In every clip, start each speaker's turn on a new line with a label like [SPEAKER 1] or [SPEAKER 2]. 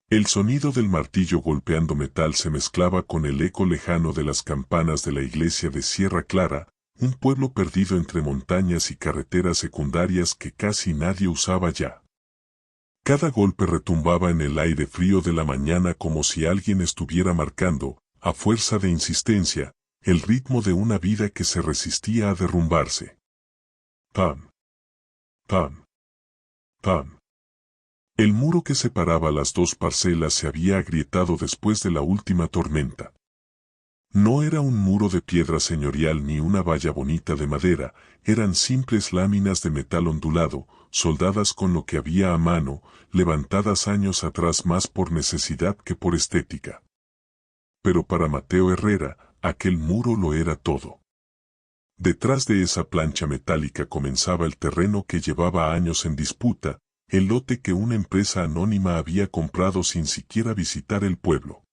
[SPEAKER 1] El sonido del martillo golpeando metal se mezclaba con el eco lejano de las campanas de la iglesia de Sierra Clara, un pueblo perdido entre montañas y carreteras secundarias que casi nadie usaba ya. Cada golpe retumbaba en el aire frío de la mañana como si alguien estuviera marcando, a fuerza de insistencia, el ritmo de una vida que se resistía a derrumbarse. Pam, pam, pam. El muro que separaba las dos parcelas se había agrietado después de la última tormenta. No era un muro de piedra señorial ni una valla bonita de madera, eran simples láminas de metal ondulado, soldadas con lo que había a mano, levantadas años atrás más por necesidad que por estética. Pero para Mateo Herrera, aquel muro lo era todo. Detrás de esa plancha metálica comenzaba el terreno que llevaba años en disputa, el lote que una empresa anónima había comprado sin siquiera visitar el pueblo.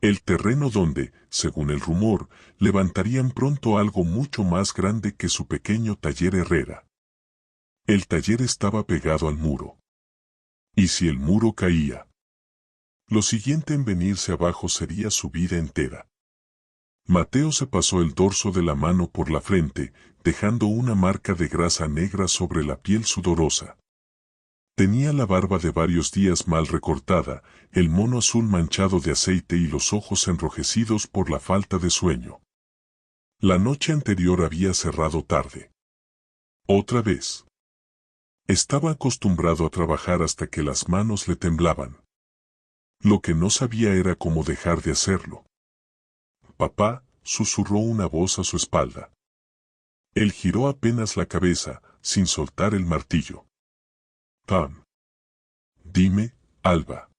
[SPEAKER 1] El terreno donde, según el rumor, levantarían pronto algo mucho más grande que su pequeño taller Herrera. El taller estaba pegado al muro. ¿Y si el muro caía? Lo siguiente en venirse abajo sería su vida entera. Mateo se pasó el dorso de la mano por la frente, dejando una marca de grasa negra sobre la piel sudorosa. Tenía la barba de varios días mal recortada, el mono azul manchado de aceite y los ojos enrojecidos por la falta de sueño. La noche anterior había cerrado tarde. Otra vez. Estaba acostumbrado a trabajar hasta que las manos le temblaban. Lo que no sabía era cómo dejar de hacerlo. Papá, susurró una voz a su espalda. Él giró apenas la cabeza, sin soltar el martillo. Pam. Dime, Alba.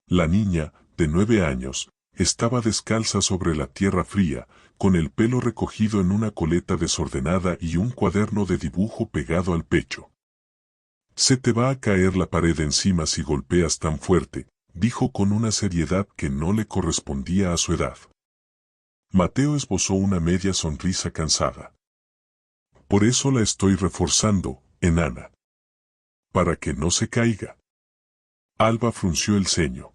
[SPEAKER 1] La niña, de 9 años, estaba descalza sobre la tierra fría, con el pelo recogido en una coleta desordenada y un cuaderno de dibujo pegado al pecho. Se te va a caer la pared encima si golpeas tan fuerte, dijo con una seriedad que no le correspondía a su edad. Mateo esbozó una media sonrisa cansada. Por eso la estoy reforzando, enana. Para que no se caiga. Alba frunció el ceño.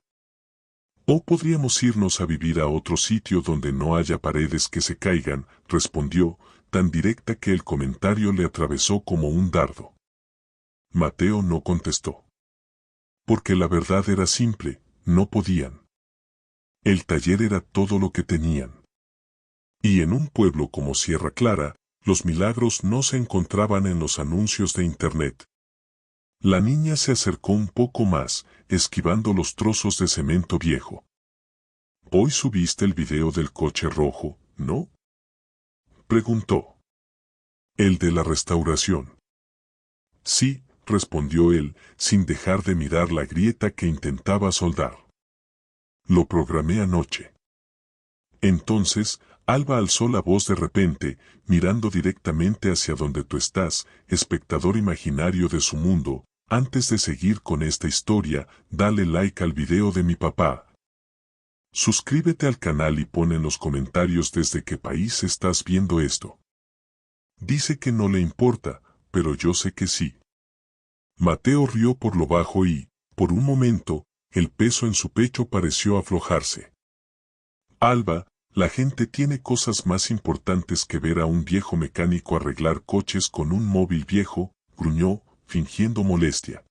[SPEAKER 1] O podríamos irnos a vivir a otro sitio donde no haya paredes que se caigan, respondió, tan directa que el comentario le atravesó como un dardo. Mateo no contestó. Porque la verdad era simple, no podían. El taller era todo lo que tenían. Y en un pueblo como Sierra Clara, los milagros no se encontraban en los anuncios de Internet. La niña se acercó un poco más, esquivando los trozos de cemento viejo. Hoy subiste el video del coche rojo, ¿no? Preguntó. El de la restauración. Sí, respondió él, sin dejar de mirar la grieta que intentaba soldar. Lo programé anoche. Entonces, Alba alzó la voz de repente, mirando directamente hacia donde tú estás, espectador imaginario de su mundo. Antes de seguir con esta historia, dale like al video de mi papá. Suscríbete al canal y pon en los comentarios desde qué país estás viendo esto. Dice que no le importa, pero yo sé que sí. Mateo rió por lo bajo y, por un momento, el peso en su pecho pareció aflojarse. Alba, la gente tiene cosas más importantes que ver a un viejo mecánico arreglar coches con un móvil viejo, gruñó, fingiendo molestia.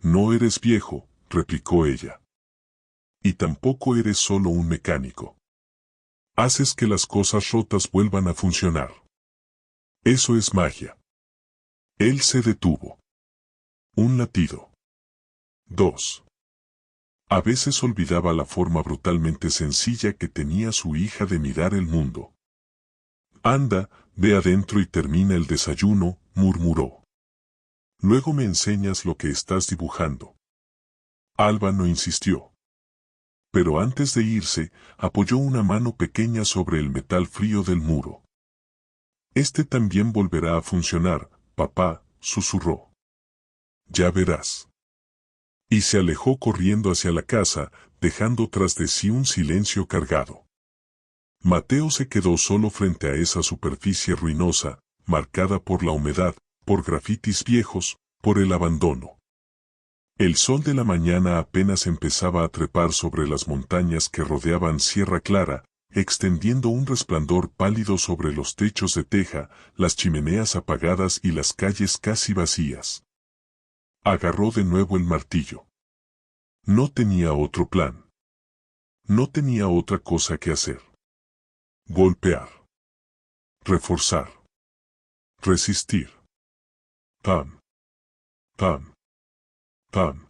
[SPEAKER 1] No eres viejo, replicó ella. Y tampoco eres solo un mecánico. Haces que las cosas rotas vuelvan a funcionar. Eso es magia. Él se detuvo. Un latido. 2. A veces olvidaba la forma brutalmente sencilla que tenía su hija de mirar el mundo. Anda, ve adentro y termina el desayuno, murmuró. Luego me enseñas lo que estás dibujando. Alba no insistió. Pero antes de irse, apoyó una mano pequeña sobre el metal frío del muro. Este también volverá a funcionar, papá, susurró. Ya verás. Y se alejó corriendo hacia la casa, dejando tras de sí un silencio cargado. Mateo se quedó solo frente a esa superficie ruinosa, marcada por la humedad, por grafitis viejos, por el abandono. El sol de la mañana apenas empezaba a trepar sobre las montañas que rodeaban Sierra Clara, extendiendo un resplandor pálido sobre los techos de teja, las chimeneas apagadas y las calles casi vacías. Agarró de nuevo el martillo. No tenía otro plan. No tenía otra cosa que hacer. Golpear. Reforzar. Resistir. Pam. Pam. Pam.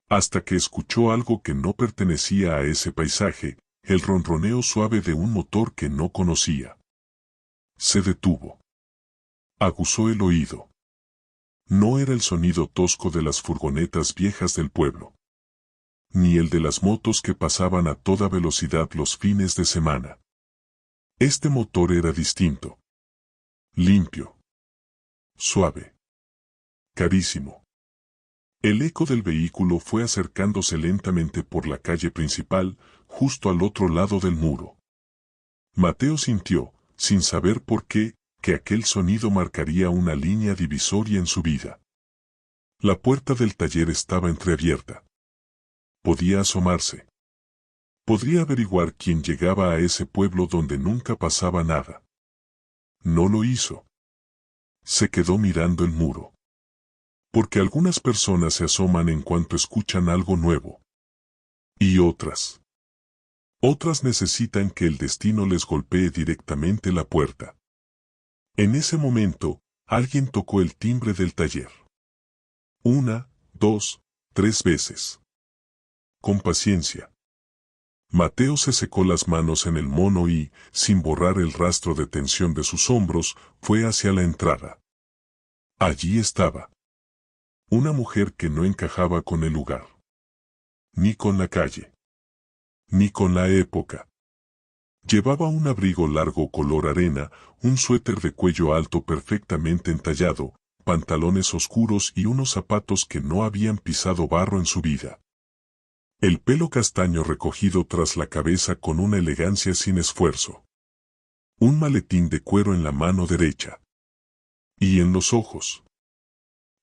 [SPEAKER 1] Hasta que escuchó algo que no pertenecía a ese paisaje, el ronroneo suave de un motor que no conocía. Se detuvo. Aguzó el oído. No era el sonido tosco de las furgonetas viejas del pueblo, ni el de las motos que pasaban a toda velocidad los fines de semana. Este motor era distinto. Limpio. Suave. Carísimo. El eco del vehículo fue acercándose lentamente por la calle principal, justo al otro lado del muro. Mateo sintió, sin saber por qué, que aquel sonido marcaría una línea divisoria en su vida. La puerta del taller estaba entreabierta. Podía asomarse. Podría averiguar quién llegaba a ese pueblo donde nunca pasaba nada. No lo hizo. Se quedó mirando el muro. Porque algunas personas se asoman en cuanto escuchan algo nuevo. Y otras necesitan que el destino les golpee directamente la puerta. En ese momento, alguien tocó el timbre del taller. 1, 2, 3 veces. Con paciencia. Mateo se secó las manos en el mono y, sin borrar el rastro de tensión de sus hombros, fue hacia la entrada. Allí estaba. Una mujer que no encajaba con el lugar. Ni con la calle. Ni con la época. Llevaba un abrigo largo color arena, un suéter de cuello alto perfectamente entallado, pantalones oscuros y unos zapatos que no habían pisado barro en su vida. El pelo castaño recogido tras la cabeza con una elegancia sin esfuerzo. Un maletín de cuero en la mano derecha. Y en los ojos.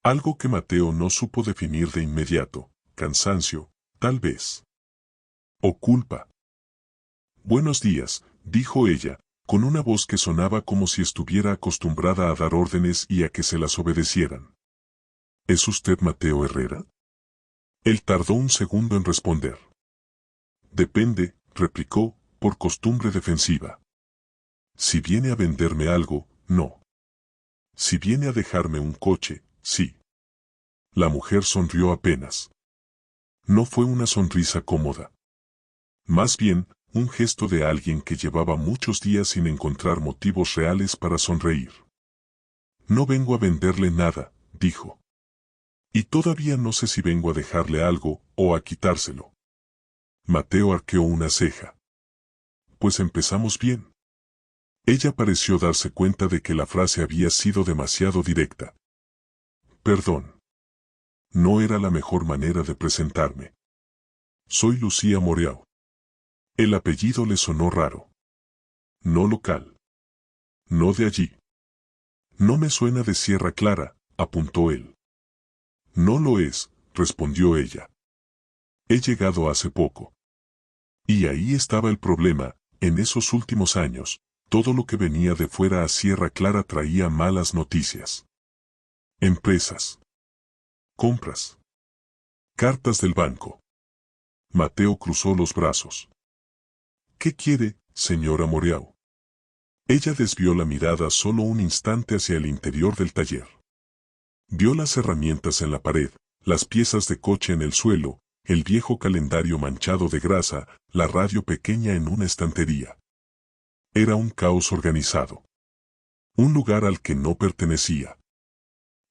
[SPEAKER 1] Algo que Mateo no supo definir de inmediato, cansancio, tal vez. O culpa. Buenos días, dijo ella, con una voz que sonaba como si estuviera acostumbrada a dar órdenes y a que se las obedecieran. ¿Es usted Mateo Herrera? Él tardó un segundo en responder. Depende, replicó, por costumbre defensiva. Si viene a venderme algo, no. Si viene a dejarme un coche, sí. La mujer sonrió apenas. No fue una sonrisa cómoda. Más bien, un gesto de alguien que llevaba muchos días sin encontrar motivos reales para sonreír. No vengo a venderle nada, dijo. Y todavía no sé si vengo a dejarle algo o a quitárselo. Mateo arqueó una ceja. Pues empezamos bien. Ella pareció darse cuenta de que la frase había sido demasiado directa. Perdón. No era la mejor manera de presentarme. Soy Lucía Moreau. El apellido le sonó raro. No local. No de allí. No me suena de Sierra Clara, apuntó él. No lo es, respondió ella. He llegado hace poco. Y ahí estaba el problema, en esos últimos años, todo lo que venía de fuera a Sierra Clara traía malas noticias. Empresas. Compras. Cartas del banco. Mateo cruzó los brazos. ¿Qué quiere, señora Moreau? Ella desvió la mirada solo un instante hacia el interior del taller. Vio las herramientas en la pared, las piezas de coche en el suelo, el viejo calendario manchado de grasa, la radio pequeña en una estantería. Era un caos organizado. Un lugar al que no pertenecía.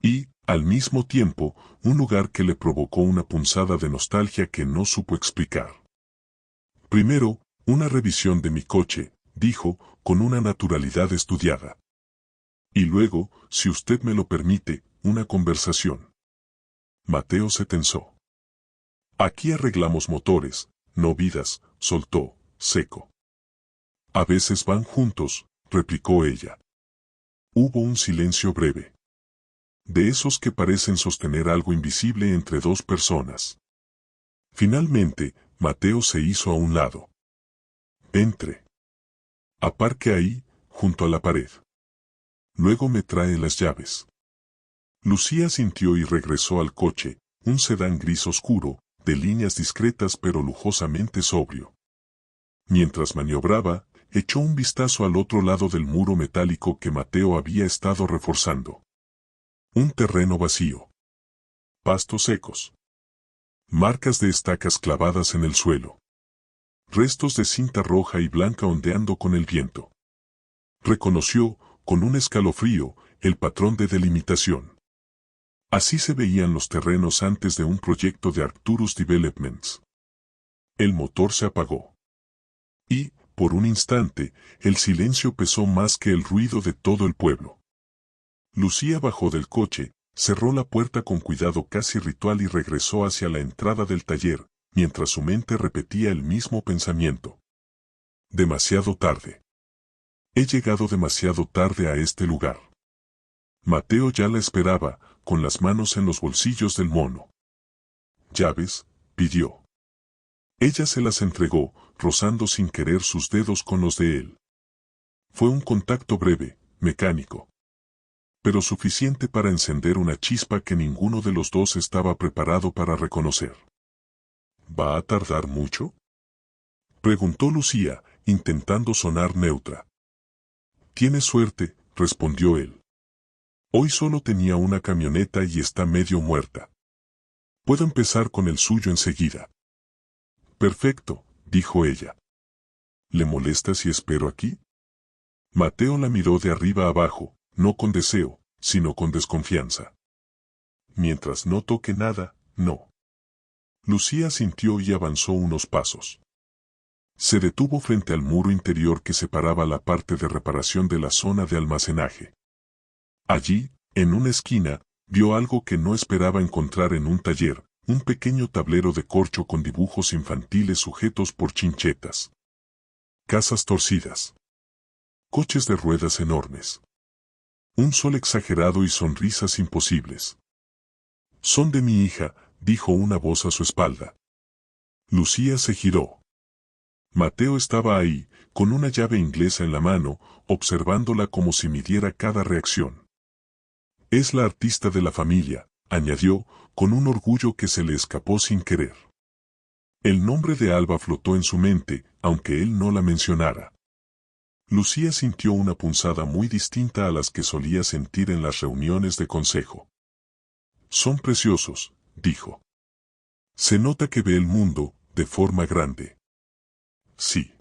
[SPEAKER 1] Y, al mismo tiempo, un lugar que le provocó una punzada de nostalgia que no supo explicar. Primero, una revisión de mi coche, dijo, con una naturalidad estudiada. Y luego, si usted me lo permite, una conversación. Mateo se tensó. Aquí arreglamos motores, no vidas, soltó, seco. A veces van juntos, replicó ella. Hubo un silencio breve. de esos que parecen sostener algo invisible entre dos personas. Finalmente, Mateo se hizo a un lado. Entre. Aparque ahí, junto a la pared. Luego me trae las llaves. Lucía sintió y regresó al coche, un sedán gris oscuro, de líneas discretas pero lujosamente sobrio. Mientras maniobraba, echó un vistazo al otro lado del muro metálico que Mateo había estado reforzando. Un terreno vacío. Pastos secos. Marcas de estacas clavadas en el suelo. Restos de cinta roja y blanca ondeando con el viento. Reconoció, con un escalofrío, el patrón de delimitación. Así se veían los terrenos antes de un proyecto de Arcturus Developments. El motor se apagó. Y, por un instante, el silencio pesó más que el ruido de todo el pueblo. Lucía bajó del coche, cerró la puerta con cuidado casi ritual y regresó hacia la entrada del taller, mientras su mente repetía el mismo pensamiento. Demasiado tarde. He llegado demasiado tarde a este lugar. Mateo ya la esperaba, con las manos en los bolsillos del mono. «¿Llaves?», pidió. Ella se las entregó, rozando sin querer sus dedos con los de él. Fue un contacto breve, mecánico, pero suficiente para encender una chispa que ninguno de los dos estaba preparado para reconocer. «¿Va a tardar mucho?», preguntó Lucía, intentando sonar neutra. «Tienes suerte», respondió él. «Hoy solo tenía una camioneta y está medio muerta. Puedo empezar con el suyo enseguida». «Perfecto», dijo ella. «¿Le molesta si espero aquí?». Mateo la miró de arriba a abajo, no con deseo, sino con desconfianza. «Mientras no toque nada, no». Lucía sintió y avanzó unos pasos. Se detuvo frente al muro interior que separaba la parte de reparación de la zona de almacenaje. Allí, en una esquina, vio algo que no esperaba encontrar en un taller, un pequeño tablero de corcho con dibujos infantiles sujetos por chinchetas. Casas torcidas. Coches de ruedas enormes. Un sol exagerado y sonrisas imposibles. «Son de mi hija», dijo una voz a su espalda. Lucía se giró. Mateo estaba ahí, con una llave inglesa en la mano, observándola como si midiera cada reacción. «Es la artista de la familia», añadió, con un orgullo que se le escapó sin querer. El nombre de Alba flotó en su mente, aunque él no la mencionara. Lucía sintió una punzada muy distinta a las que solía sentir en las reuniones de consejo. «Son preciosos», dijo. «Se nota que ve el mundo, de forma grande». «Sí.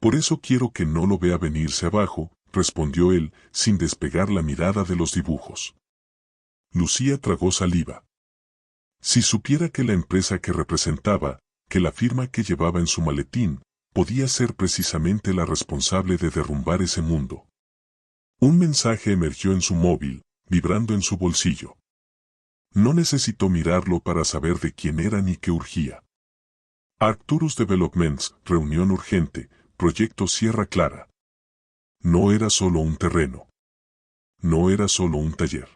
[SPEAKER 1] Por eso quiero que no lo vea venirse abajo», respondió él, sin despegar la mirada de los dibujos. Lucía tragó saliva. Si supiera que la empresa que representaba, que la firma que llevaba en su maletín, podía ser precisamente la responsable de derrumbar ese mundo. Un mensaje emergió en su móvil, vibrando en su bolsillo. No necesitó mirarlo para saber de quién era ni qué urgía. Arcturus Developments, reunión urgente, proyecto Sierra Clara. No era solo un terreno. No era solo un taller.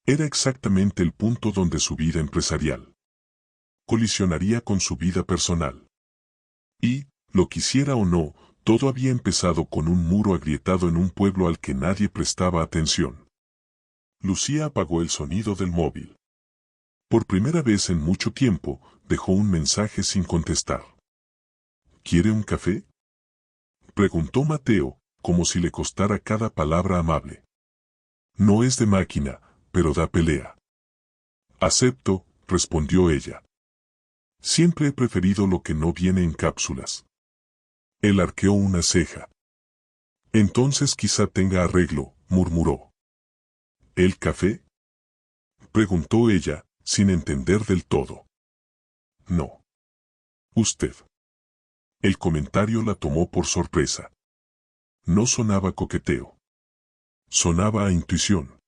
[SPEAKER 1] Era exactamente el punto donde su vida empresarial colisionaría con su vida personal. Y, lo quisiera o no, todo había empezado con un muro agrietado en un pueblo al que nadie prestaba atención. Lucía apagó el sonido del móvil. Por primera vez en mucho tiempo, dejó un mensaje sin contestar. «¿Quiere un café?», preguntó Mateo, como si le costara cada palabra amable. «No es de máquina, pero da pelea». «Acepto», respondió ella. «Siempre he preferido lo que no viene en cápsulas». Él arqueó una ceja. «Entonces quizá tenga arreglo», murmuró. «¿El café?», preguntó ella, sin entender del todo. «No. Usted». El comentario la tomó por sorpresa. No sonaba coqueteo. Sonaba a intuición.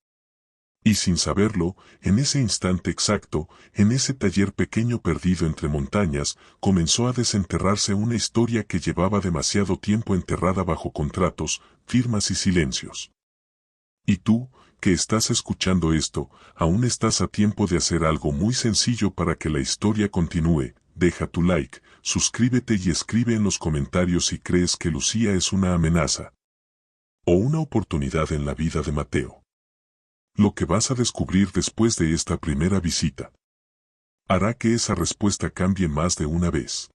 [SPEAKER 1] Y sin saberlo, en ese instante exacto, en ese taller pequeño perdido entre montañas, comenzó a desenterrarse una historia que llevaba demasiado tiempo enterrada bajo contratos, firmas y silencios. «¿Y tú, que estás escuchando esto, aún estás a tiempo de hacer algo muy sencillo para que la historia continúe. Deja tu like, suscríbete y escribe en los comentarios si crees que Lucía es una amenaza o una oportunidad en la vida de Mateo. Lo que vas a descubrir después de esta primera visita hará que esa respuesta cambie más de una vez.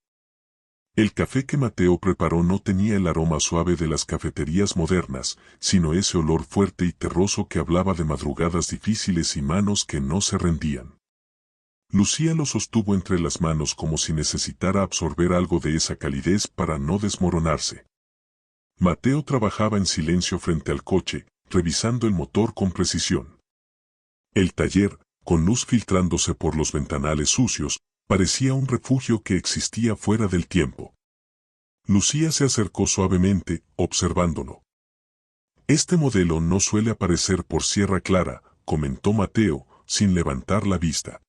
[SPEAKER 1] El café que Mateo preparó no tenía el aroma suave de las cafeterías modernas, sino ese olor fuerte y terroso que hablaba de madrugadas difíciles y manos que no se rendían. Lucía lo sostuvo entre las manos como si necesitara absorber algo de esa calidez para no desmoronarse. Mateo trabajaba en silencio frente al coche, revisando el motor con precisión. El taller, con luz filtrándose por los ventanales sucios, parecía un refugio que existía fuera del tiempo. Lucía se acercó suavemente, observándolo. Este modelo no suele aparecer por Sierra Clara, comentó Mateo, sin levantar la vista.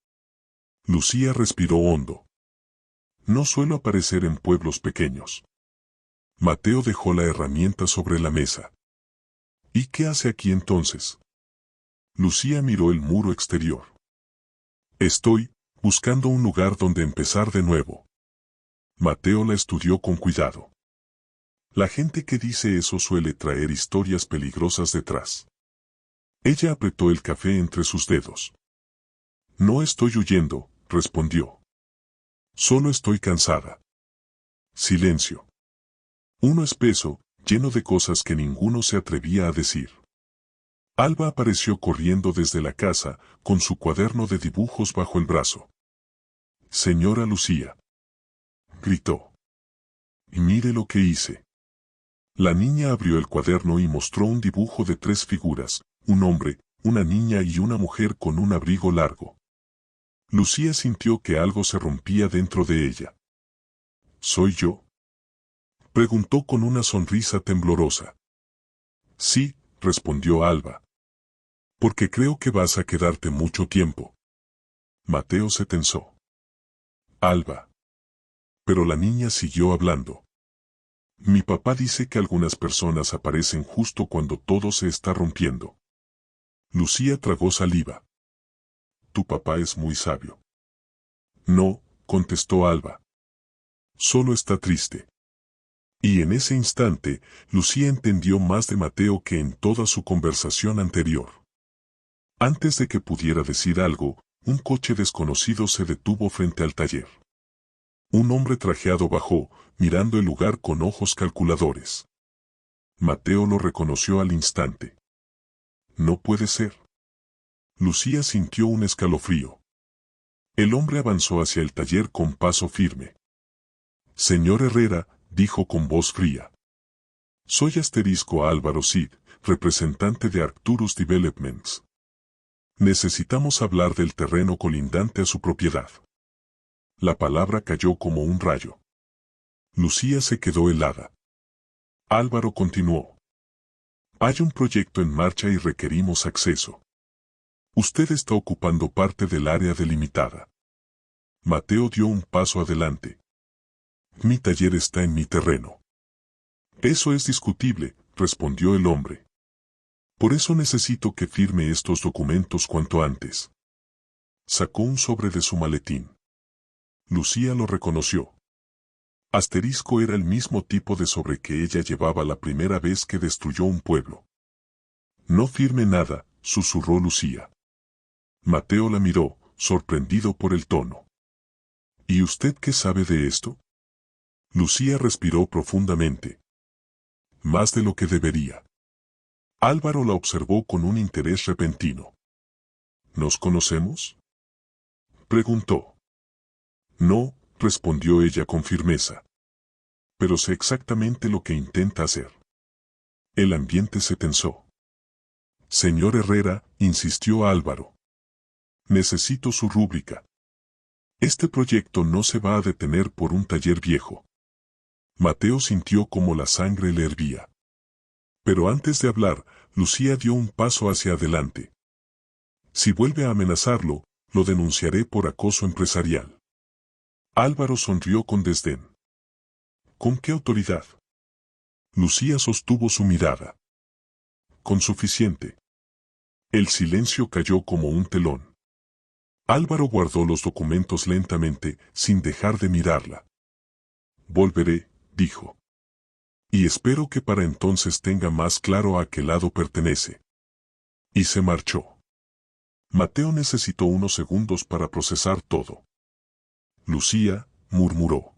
[SPEAKER 1] Lucía respiró hondo. No suelo aparecer en pueblos pequeños. Mateo dejó la herramienta sobre la mesa. ¿Y qué hace aquí entonces? Lucía miró el muro exterior. Estoy buscando un lugar donde empezar de nuevo. Mateo la estudió con cuidado. La gente que dice eso suele traer historias peligrosas detrás. Ella apretó el café entre sus dedos. No estoy huyendo, respondió. Solo estoy cansada. Silencio. Uno espeso, lleno de cosas que ninguno se atrevía a decir. Alba apareció corriendo desde la casa, con su cuaderno de dibujos bajo el brazo. Señora Lucía, gritó. Y mire lo que hice. La niña abrió el cuaderno y mostró un dibujo de 3 figuras, un hombre, una niña y una mujer con un abrigo largo. Lucía sintió que algo se rompía dentro de ella. ¿Soy yo?, preguntó con una sonrisa temblorosa. Sí, respondió Alba. Porque creo que vas a quedarte mucho tiempo. Mateo se tensó. Alba. Pero la niña siguió hablando. Mi papá dice que algunas personas aparecen justo cuando todo se está rompiendo. Lucía tragó saliva. Tu papá es muy sabio. No, contestó Alba. Solo está triste. Y en ese instante, Lucía entendió más de Mateo que en toda su conversación anterior. Antes de que pudiera decir algo, un coche desconocido se detuvo frente al taller. Un hombre trajeado bajó, mirando el lugar con ojos calculadores. Mateo lo reconoció al instante. No puede ser. Lucía sintió un escalofrío. El hombre avanzó hacia el taller con paso firme. Señor Herrera, dijo con voz fría. Soy Álvaro Cid, representante de Arcturus Developments. Necesitamos hablar del terreno colindante a su propiedad. La palabra cayó como un rayo. Lucía se quedó helada. Álvaro continuó. Hay un proyecto en marcha y requerimos acceso. Usted está ocupando parte del área delimitada. Mateo dio un paso adelante. Mi taller está en mi terreno. Eso es discutible, respondió el hombre. Por eso necesito que firme estos documentos cuanto antes. Sacó un sobre de su maletín. Lucía lo reconoció. Asterisco era el mismo tipo de sobre que ella llevaba la primera vez que destruyó un pueblo. No firme nada, susurró Lucía. Mateo la miró, sorprendido por el tono. ¿Y usted qué sabe de esto? Lucía respiró profundamente. Más de lo que debería. Álvaro la observó con un interés repentino. ¿Nos conocemos?, preguntó. No, respondió ella con firmeza. Pero sé exactamente lo que intenta hacer. El ambiente se tensó. Señor Herrera, insistió Álvaro. Necesito su rúbrica. Este proyecto no se va a detener por un taller viejo. Mateo sintió como la sangre le hervía. Pero antes de hablar, Lucía dio un paso hacia adelante. Si vuelve a amenazarlo, lo denunciaré por acoso empresarial. Álvaro sonrió con desdén. ¿Con qué autoridad? Lucía sostuvo su mirada. Con suficiente. El silencio cayó como un telón. Álvaro guardó los documentos lentamente, sin dejar de mirarla. Volveré, dijo. Y espero que para entonces tenga más claro a qué lado pertenece. Y se marchó. Mateo necesitó unos segundos para procesar todo. Lucía, murmuró.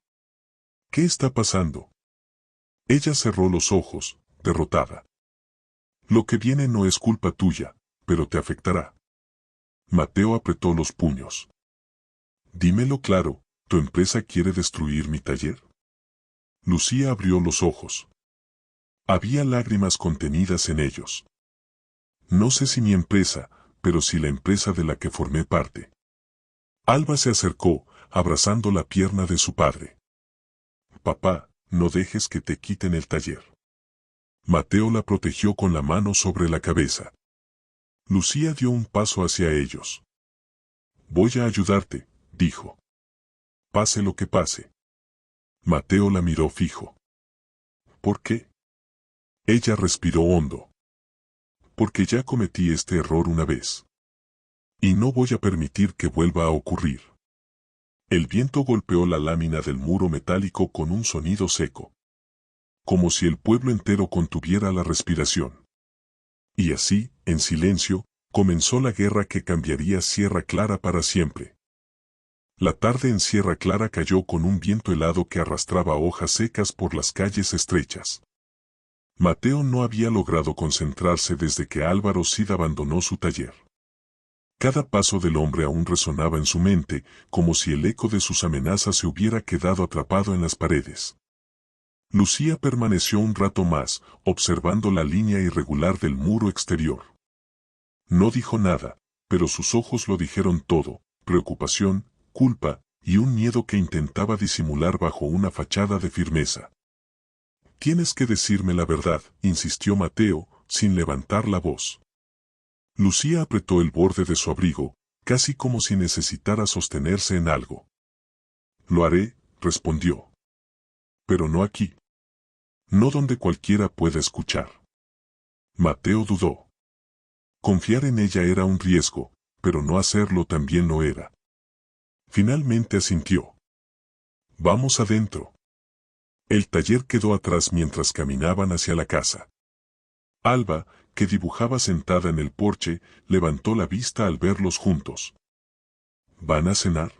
[SPEAKER 1] ¿Qué está pasando? Ella cerró los ojos, derrotada. Lo que viene no es culpa tuya, pero te afectará. Mateo apretó los puños. Dímelo claro, ¿tu empresa quiere destruir mi taller? Lucía abrió los ojos. Había lágrimas contenidas en ellos. No sé si mi empresa, pero sí la empresa de la que formé parte. Alba se acercó, abrazando la pierna de su padre. Papá, no dejes que te quiten el taller. Mateo la protegió con la mano sobre la cabeza. Lucía dio un paso hacia ellos. Voy a ayudarte, dijo. Pase lo que pase. Mateo la miró fijo. ¿Por qué? Ella respiró hondo. Porque ya cometí este error una vez. Y no voy a permitir que vuelva a ocurrir. El viento golpeó la lámina del muro metálico con un sonido seco. Como si el pueblo entero contuviera la respiración. Y así, en silencio, comenzó la guerra que cambiaría Sierra Clara para siempre. La tarde en Sierra Clara cayó con un viento helado que arrastraba hojas secas por las calles estrechas. Mateo no había logrado concentrarse desde que Álvaro Cid abandonó su taller. Cada paso del hombre aún resonaba en su mente, como si el eco de sus amenazas se hubiera quedado atrapado en las paredes. Lucía permaneció un rato más, observando la línea irregular del muro exterior. No dijo nada, pero sus ojos lo dijeron todo: preocupación, culpa, y un miedo que intentaba disimular bajo una fachada de firmeza. Tienes que decirme la verdad, insistió Mateo, sin levantar la voz. Lucía apretó el borde de su abrigo, casi como si necesitara sostenerse en algo. Lo haré, respondió. Pero no aquí. No donde cualquiera pueda escuchar. Mateo dudó. Confiar en ella era un riesgo, pero no hacerlo también lo era. Finalmente asintió. Vamos adentro. El taller quedó atrás mientras caminaban hacia la casa. Alba, que dibujaba sentada en el porche, levantó la vista al verlos juntos. ¿Van a cenar?,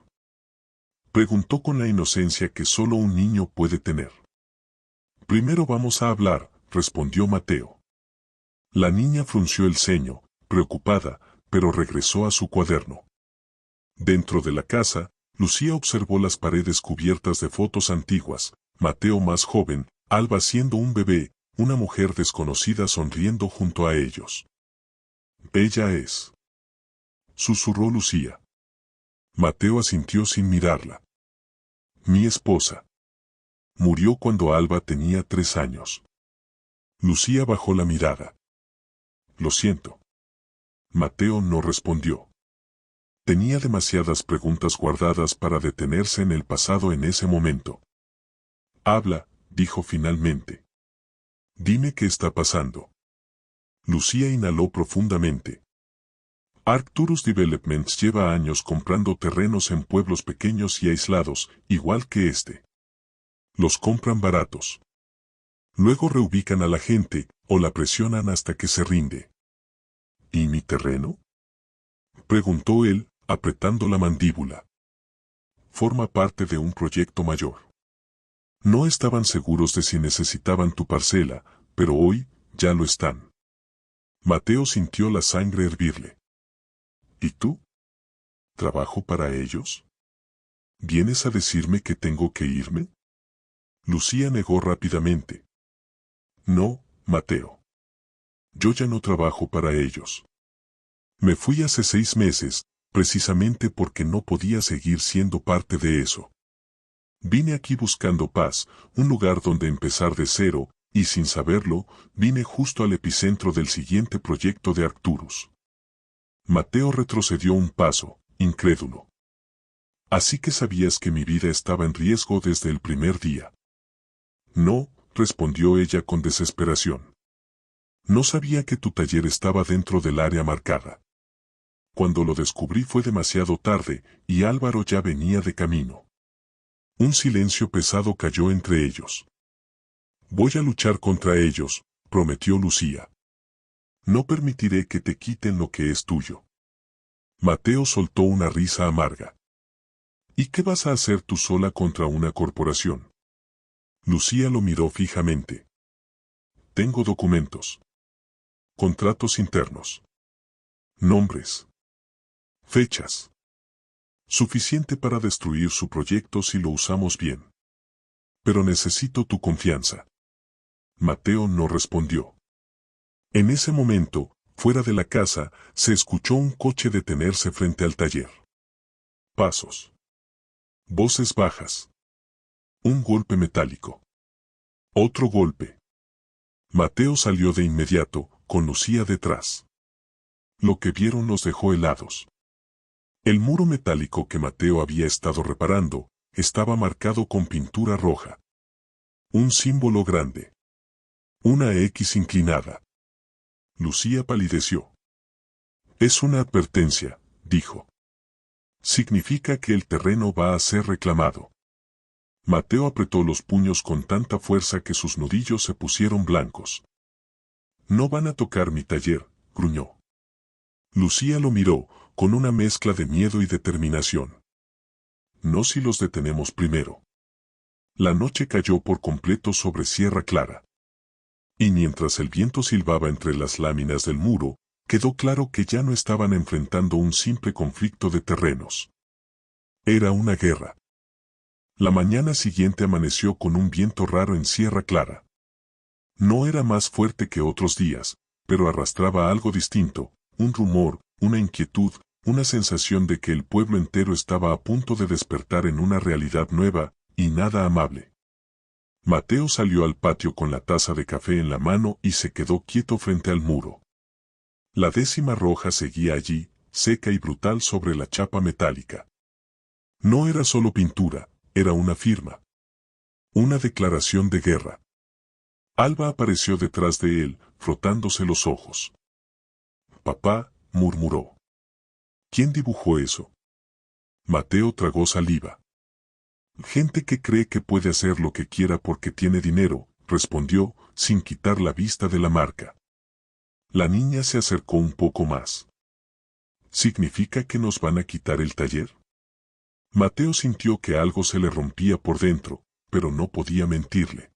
[SPEAKER 1] preguntó con la inocencia que solo un niño puede tener. Primero vamos a hablar, respondió Mateo. La niña frunció el ceño, preocupada, pero regresó a su cuaderno. Dentro de la casa, Lucía observó las paredes cubiertas de fotos antiguas, Mateo más joven, Alba siendo un bebé, una mujer desconocida sonriendo junto a ellos. Ella es, susurró Lucía. Mateo asintió sin mirarla. Mi esposa. Murió cuando Alba tenía 3 años. Lucía bajó la mirada. Lo siento. Mateo no respondió. Tenía demasiadas preguntas guardadas para detenerse en el pasado en ese momento. Habla, dijo finalmente. Dime qué está pasando. Lucía inhaló profundamente. Arcturus Developments lleva años comprando terrenos en pueblos pequeños y aislados, igual que este. Los compran baratos. Luego reubican a la gente, o la presionan hasta que se rinde. ¿Y mi terreno?, preguntó él, apretando la mandíbula. Forma parte de un proyecto mayor. No estaban seguros de si necesitaban tu parcela, pero hoy, ya lo están. Mateo sintió la sangre hervirle. ¿Y tú? ¿Trabajo para ellos? ¿Vienes a decirme que tengo que irme? Lucía negó rápidamente. No, Mateo. Yo ya no trabajo para ellos. Me fui hace 6 meses, precisamente porque no podía seguir siendo parte de eso. Vine aquí buscando paz, un lugar donde empezar de cero, y sin saberlo, vine justo al epicentro del siguiente proyecto de Arcturus. Mateo retrocedió un paso, incrédulo. Así que sabías que mi vida estaba en riesgo desde el primer día. No, respondió ella con desesperación. No sabía que tu taller estaba dentro del área marcada. Cuando lo descubrí fue demasiado tarde, y Álvaro ya venía de camino. Un silencio pesado cayó entre ellos. Voy a luchar contra ellos, prometió Lucía. No permitiré que te quiten lo que es tuyo. Mateo soltó una risa amarga. ¿Y qué vas a hacer tú sola contra una corporación? Lucía lo miró fijamente. Tengo documentos. Contratos internos. Nombres. Fechas. Suficiente para destruir su proyecto si lo usamos bien. Pero necesito tu confianza. Mateo no respondió. En ese momento, fuera de la casa, se escuchó un coche detenerse frente al taller. Pasos. Voces bajas. Un golpe metálico. Otro golpe. Mateo salió de inmediato, con Lucía detrás. Lo que vieron los dejó helados. El muro metálico que Mateo había estado reparando, estaba marcado con pintura roja. Un símbolo grande. Una X inclinada. Lucía palideció. Es una advertencia, dijo. Significa que el terreno va a ser reclamado. Mateo apretó los puños con tanta fuerza que sus nudillos se pusieron blancos. No van a tocar mi taller, gruñó. Lucía lo miró, con una mezcla de miedo y determinación. No si los detenemos primero. La noche cayó por completo sobre Sierra Clara. Y mientras el viento silbaba entre las láminas del muro, quedó claro que ya no estaban enfrentando un simple conflicto de terrenos. Era una guerra. La mañana siguiente amaneció con un viento raro en Sierra Clara. No era más fuerte que otros días, pero arrastraba algo distinto, un rumor, una inquietud, una sensación de que el pueblo entero estaba a punto de despertar en una realidad nueva, y nada amable. Mateo salió al patio con la taza de café en la mano y se quedó quieto frente al muro. La 10ª roja seguía allí, seca y brutal sobre la chapa metálica. No era solo pintura, era una firma. Una declaración de guerra. Alba apareció detrás de él, frotándose los ojos. Papá, murmuró. ¿Quién dibujó eso? Mateo tragó saliva. Gente que cree que puede hacer lo que quiera porque tiene dinero, respondió, sin quitar la vista de la marca. La niña se acercó un poco más. ¿Significa que nos van a quitar el taller? Mateo sintió que algo se le rompía por dentro, pero no podía mentirle.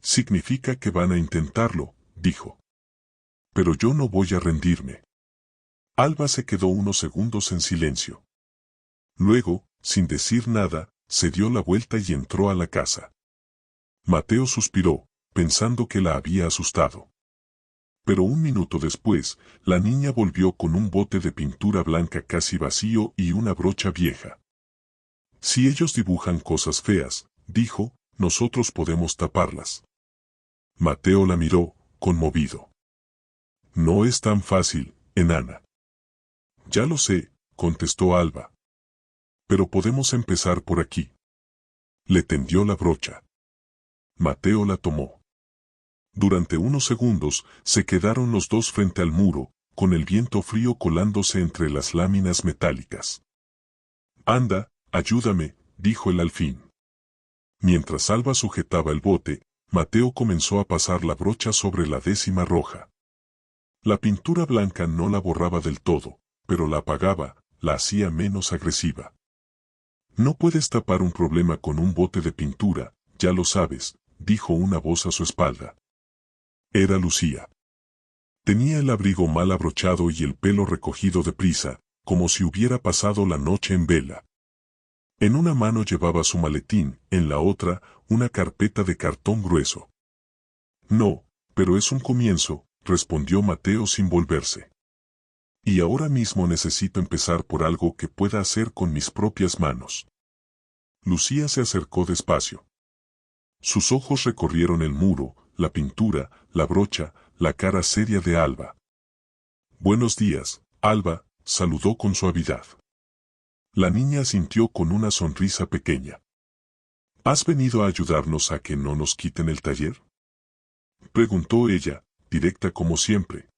[SPEAKER 1] Significa que van a intentarlo, dijo. Pero yo no voy a rendirme. Alba se quedó unos segundos en silencio. Luego, sin decir nada, se dio la vuelta y entró a la casa. Mateo suspiró, pensando que la había asustado. Pero un minuto después, la niña volvió con un bote de pintura blanca casi vacío y una brocha vieja. Si ellos dibujan cosas feas, dijo, nosotros podemos taparlas. Mateo la miró, conmovido. No es tan fácil, enana. Ya lo sé, contestó Alba. Pero podemos empezar por aquí. Le tendió la brocha. Mateo la tomó. Durante unos segundos, se quedaron los dos frente al muro, con el viento frío colándose entre las láminas metálicas. Anda, ayúdame, dijo él al fin. Mientras Alba sujetaba el bote, Mateo comenzó a pasar la brocha sobre la 10ª roja. La pintura blanca no la borraba del todo, pero la apagaba, la hacía menos agresiva. No puedes tapar un problema con un bote de pintura, ya lo sabes, dijo una voz a su espalda. Era Lucía. Tenía el abrigo mal abrochado y el pelo recogido deprisa, como si hubiera pasado la noche en vela. En una mano llevaba su maletín, en la otra, una carpeta de cartón grueso. No, pero es un comienzo, respondió Mateo sin volverse. Y ahora mismo necesito empezar por algo que pueda hacer con mis propias manos. Lucía se acercó despacio. Sus ojos recorrieron el muro, la pintura, la brocha, la cara seria de Alba. Buenos días, Alba, saludó con suavidad. La niña asintió con una sonrisa pequeña. ¿Has venido a ayudarnos a que no nos quiten el taller? Preguntó ella, directa como siempre.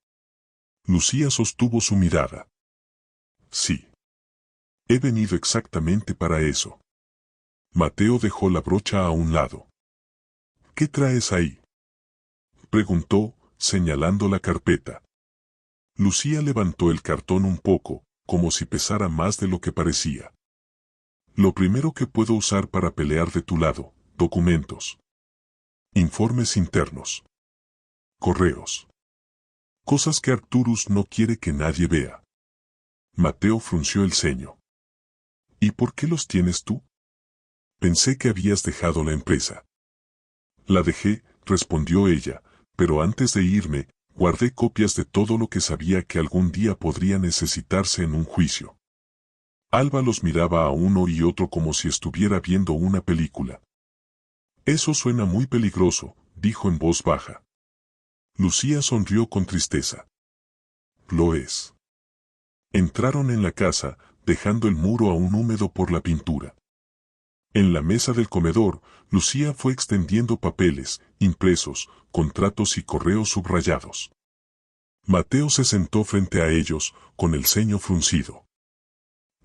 [SPEAKER 1] Lucía sostuvo su mirada. Sí. He venido exactamente para eso. Mateo dejó la brocha a un lado. ¿Qué traes ahí?, preguntó, señalando la carpeta. Lucía levantó el cartón un poco, como si pesara más de lo que parecía. Lo primero que puedo usar para pelear de tu lado: documentos, informes internos, correos. Cosas que Arcturus no quiere que nadie vea. Mateo frunció el ceño. ¿Y por qué los tienes tú? Pensé que habías dejado la empresa. La dejé, respondió ella, pero antes de irme, guardé copias de todo lo que sabía que algún día podría necesitarse en un juicio. Alba los miraba a uno y otro como si estuviera viendo una película. Eso suena muy peligroso, dijo en voz baja. Lucía sonrió con tristeza. Lo es. Entraron en la casa, dejando el muro aún húmedo por la pintura. En la mesa del comedor, Lucía fue extendiendo papeles, impresos, contratos y correos subrayados. Mateo se sentó frente a ellos, con el ceño fruncido.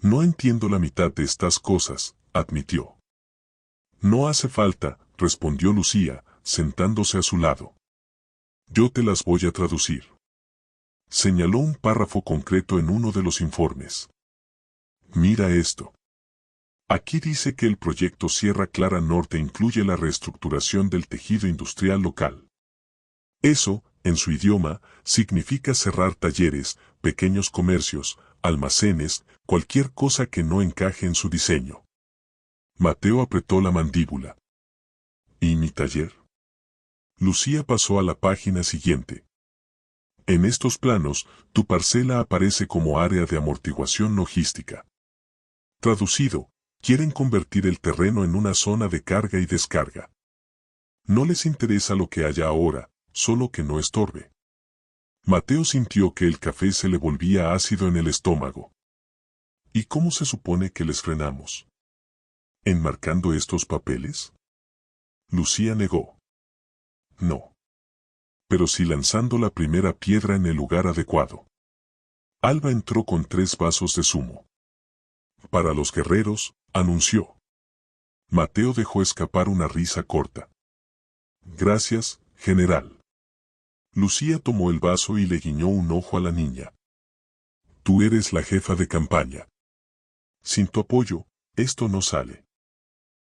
[SPEAKER 1] No entiendo la mitad de estas cosas, admitió. No hace falta, respondió Lucía, sentándose a su lado. Yo te las voy a traducir. Señaló un párrafo concreto en uno de los informes. Mira esto. Aquí dice que el proyecto Sierra Clara Norte incluye la reestructuración del tejido industrial local. Eso, en su idioma, significa cerrar talleres, pequeños comercios, almacenes, cualquier cosa que no encaje en su diseño. Mateo apretó la mandíbula. ¿Y mi taller? Lucía pasó a la página siguiente. En estos planos, tu parcela aparece como área de amortiguación logística. Traducido, quieren convertir el terreno en una zona de carga y descarga. No les interesa lo que haya ahora, solo que no estorbe. Mateo sintió que el café se le volvía ácido en el estómago. ¿Y cómo se supone que les frenamos? ¿Enmarcando estos papeles? Lucía negó. No. Pero sí lanzando la primera piedra en el lugar adecuado. Alba entró con 3 vasos de zumo. Para los guerreros, anunció. Mateo dejó escapar una risa corta. Gracias, general. Lucía tomó el vaso y le guiñó un ojo a la niña. Tú eres la jefa de campaña. Sin tu apoyo, esto no sale.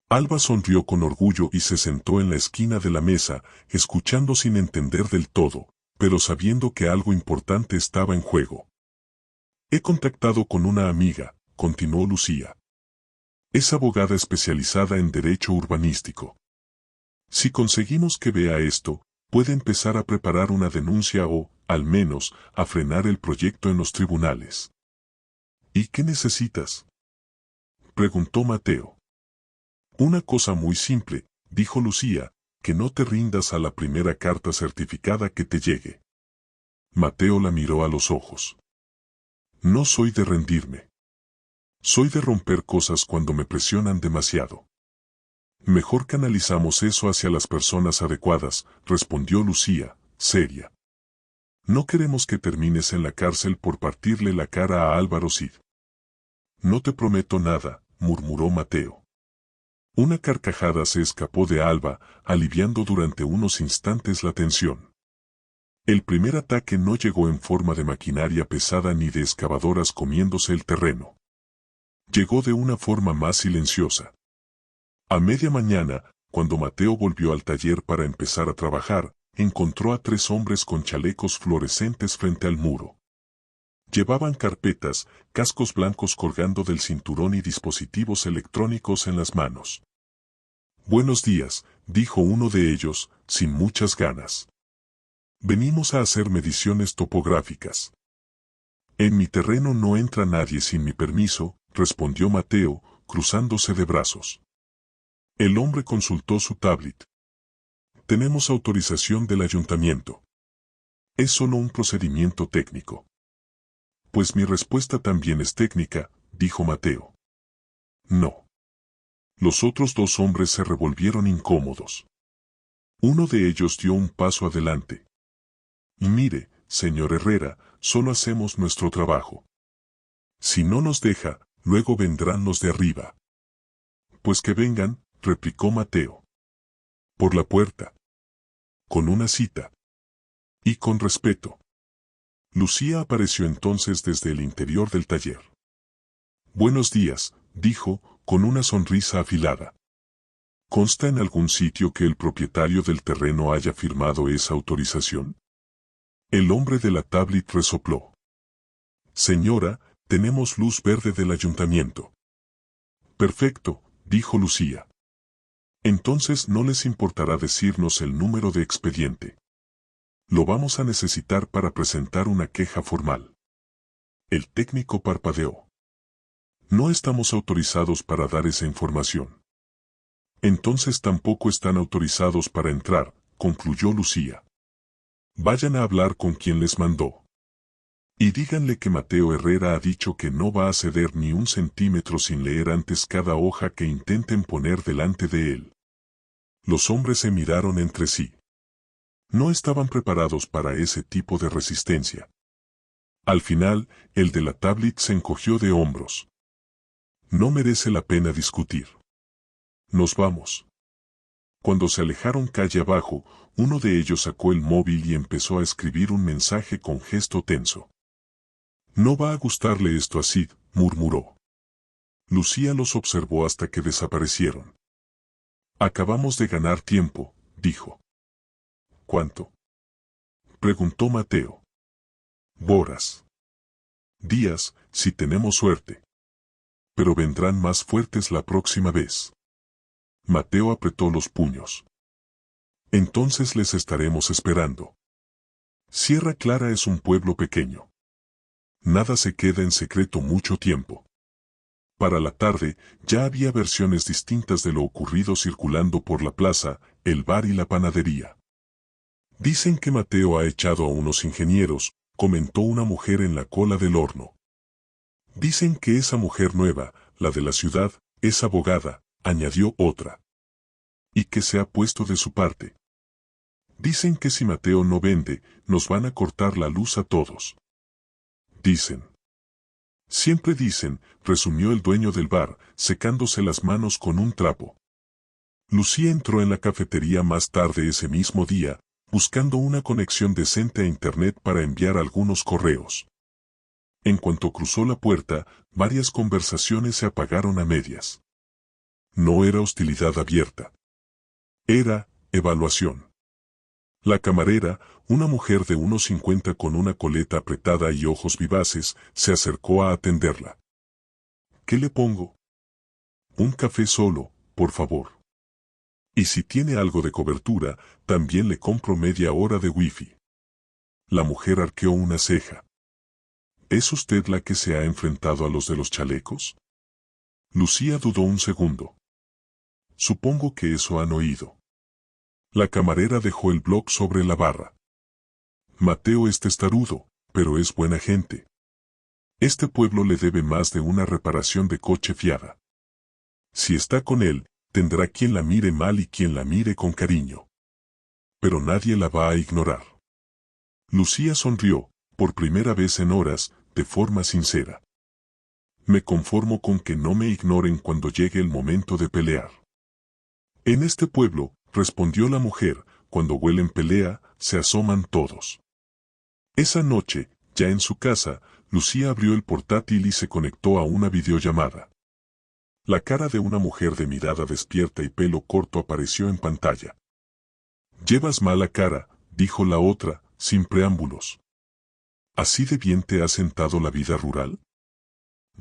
[SPEAKER 1] Alba sonrió con orgullo y se sentó en la esquina de la mesa, escuchando sin entender del todo, pero sabiendo que algo importante estaba en juego. He contactado con una amiga, continuó Lucía. Es abogada especializada en derecho urbanístico. Si conseguimos que vea esto, puede empezar a preparar una denuncia o, al menos, a frenar el proyecto en los tribunales. ¿Y qué necesitas?, preguntó Mateo. Una cosa muy simple, dijo Lucía, que no te rindas a la primera carta certificada que te llegue. Mateo la miró a los ojos. No soy de rendirme. Soy de romper cosas cuando me presionan demasiado. Mejor canalizamos eso hacia las personas adecuadas, respondió Lucía, seria. No queremos que termines en la cárcel por partirle la cara a Álvaro Cid. No te prometo nada, murmuró Mateo. Una carcajada se escapó de Alba, aliviando durante unos instantes la tensión. El primer ataque no llegó en forma de maquinaria pesada ni de excavadoras comiéndose el terreno. Llegó de una forma más silenciosa. A media mañana, cuando Mateo volvió al taller para empezar a trabajar, encontró a 3 hombres con chalecos fluorescentes frente al muro. Llevaban carpetas, cascos blancos colgando del cinturón y dispositivos electrónicos en las manos. Buenos días, dijo uno de ellos, sin muchas ganas. Venimos a hacer mediciones topográficas. En mi terreno no entra nadie sin mi permiso, respondió Mateo, cruzándose de brazos. El hombre consultó su tablet. Tenemos autorización del ayuntamiento. Es solo un procedimiento técnico. Pues mi respuesta también es técnica, dijo Mateo. No. Los otros 2 hombres se revolvieron incómodos. Uno de ellos dio un paso adelante. Y mire, señor Herrera, solo hacemos nuestro trabajo. Si no nos deja, luego vendrán los de arriba. Pues que vengan, replicó Mateo. Por la puerta. Con una cita. Y con respeto. Lucía apareció entonces desde el interior del taller. Buenos días, dijo, con una sonrisa afilada. ¿Consta en algún sitio que el propietario del terreno haya firmado esa autorización? El hombre de la tablet resopló. Señora, tenemos luz verde del ayuntamiento. Perfecto, dijo Lucía. Entonces no les importará decirnos el número de expediente. Lo vamos a necesitar para presentar una queja formal. El técnico parpadeó. No estamos autorizados para dar esa información. Entonces tampoco están autorizados para entrar, concluyó Lucía. Vayan a hablar con quien les mandó. Y díganle que Mateo Herrera ha dicho que no va a ceder ni un centímetro sin leer antes cada hoja que intenten poner delante de él. Los hombres se miraron entre sí. No estaban preparados para ese tipo de resistencia. Al final, el de la tablet se encogió de hombros. No merece la pena discutir. Nos vamos. Cuando se alejaron calle abajo, uno de ellos sacó el móvil y empezó a escribir un mensaje con gesto tenso. No va a gustarle esto a Sid, murmuró. Lucía los observó hasta que desaparecieron. Acabamos de ganar tiempo, dijo. ¿Cuánto? Preguntó Mateo. Horas. Días, si tenemos suerte. Pero vendrán más fuertes la próxima vez. Mateo apretó los puños. Entonces les estaremos esperando. Sierra Clara es un pueblo pequeño. Nada se queda en secreto mucho tiempo. Para la tarde, ya había versiones distintas de lo ocurrido circulando por la plaza, el bar y la panadería. Dicen que Mateo ha echado a unos ingenieros, comentó una mujer en la cola del horno. Dicen que esa mujer nueva, la de la ciudad, es abogada, añadió otra. Y que se ha puesto de su parte. Dicen que si Mateo no vende, nos van a cortar la luz a todos. Dicen. Siempre dicen, resumió el dueño del bar, secándose las manos con un trapo. Lucía entró en la cafetería más tarde ese mismo día, buscando una conexión decente a Internet para enviar algunos correos. En cuanto cruzó la puerta, varias conversaciones se apagaron a medias. No era hostilidad abierta. Era evaluación. La camarera, una mujer de unos 50 con una coleta apretada y ojos vivaces, se acercó a atenderla. ¿Qué le pongo? Un café solo, por favor. Y si tiene algo de cobertura, también le compro media hora de wifi. La mujer arqueó una ceja. ¿Es usted la que se ha enfrentado a los de los chalecos? Lucía dudó un segundo. Supongo que eso han oído. La camarera dejó el blog sobre la barra. Mateo es testarudo, pero es buena gente. Este pueblo le debe más de una reparación de coche fiada. Si está con él, tendrá quien la mire mal y quien la mire con cariño. Pero nadie la va a ignorar. Lucía sonrió, por primera vez en horas, de forma sincera. Me conformo con que no me ignoren cuando llegue el momento de pelear. En este pueblo, respondió la mujer, cuando huelen pelea, se asoman todos. Esa noche, ya en su casa, Lucía abrió el portátil y se conectó a una videollamada. La cara de una mujer de mirada despierta y pelo corto apareció en pantalla. Llevas mala cara, dijo la otra, sin preámbulos. ¿Así de bien te ha sentado la vida rural?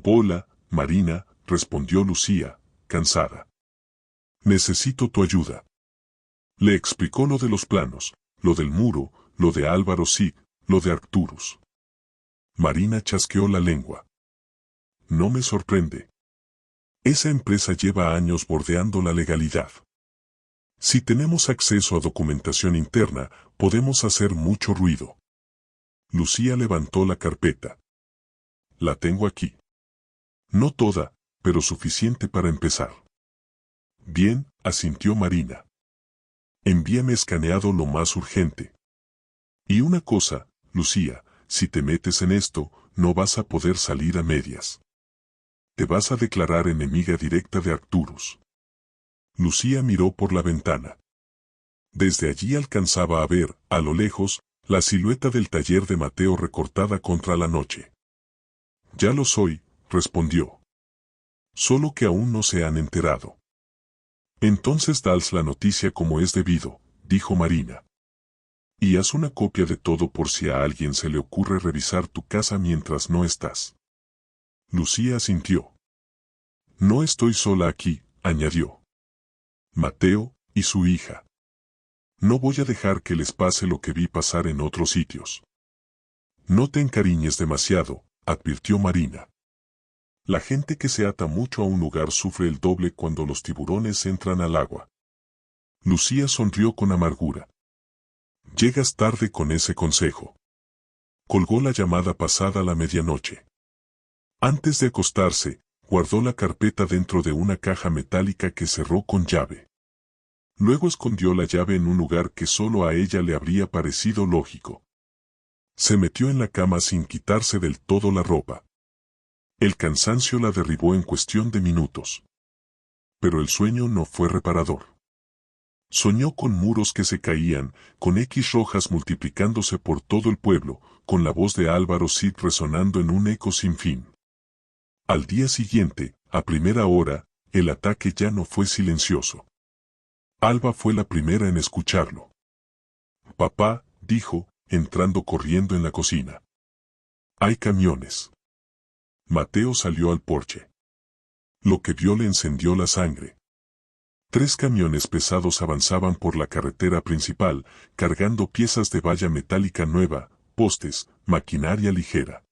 [SPEAKER 1] Hola, Marina, respondió Lucía, cansada. Necesito tu ayuda. Le explicó lo de los planos, lo del muro, lo de Álvaro Sig, lo de Arcturus. Marina chasqueó la lengua. No me sorprende. Esa empresa lleva años bordeando la legalidad. Si tenemos acceso a documentación interna, podemos hacer mucho ruido. Lucía levantó la carpeta. La tengo aquí. No toda, pero suficiente para empezar. Bien, asintió Marina. Envíame escaneado lo más urgente. Y una cosa, Lucía, si te metes en esto, no vas a poder salir a medias. Te vas a declarar enemiga directa de Arcturus. Lucía miró por la ventana. Desde allí alcanzaba a ver, a lo lejos, la silueta del taller de Mateo recortada contra la noche. Ya lo soy, respondió. Solo que aún no se han enterado. Entonces dals la noticia como es debido, dijo Marina. Y haz una copia de todo por si a alguien se le ocurre revisar tu casa mientras no estás. Lucía asintió. No estoy sola aquí, añadió. Mateo, y su hija. No voy a dejar que les pase lo que vi pasar en otros sitios. No te encariñes demasiado, advirtió Marina. La gente que se ata mucho a un lugar sufre el doble cuando los tiburones entran al agua. Lucía sonrió con amargura. Llegas tarde con ese consejo. Colgó la llamada pasada la medianoche. Antes de acostarse, guardó la carpeta dentro de una caja metálica que cerró con llave. Luego escondió la llave en un lugar que solo a ella le habría parecido lógico. Se metió en la cama sin quitarse del todo la ropa. El cansancio la derribó en cuestión de minutos. Pero el sueño no fue reparador. Soñó con muros que se caían, con X rojas multiplicándose por todo el pueblo, con la voz de Álvaro Cid resonando en un eco sin fin. Al día siguiente, a primera hora, el ataque ya no fue silencioso. Alba fue la primera en escucharlo. Papá, dijo, entrando corriendo en la cocina. Hay camiones. Mateo salió al porche. Lo que vio le encendió la sangre. 3 camiones pesados avanzaban por la carretera principal, cargando piezas de valla metálica nueva, postes, maquinaria ligera.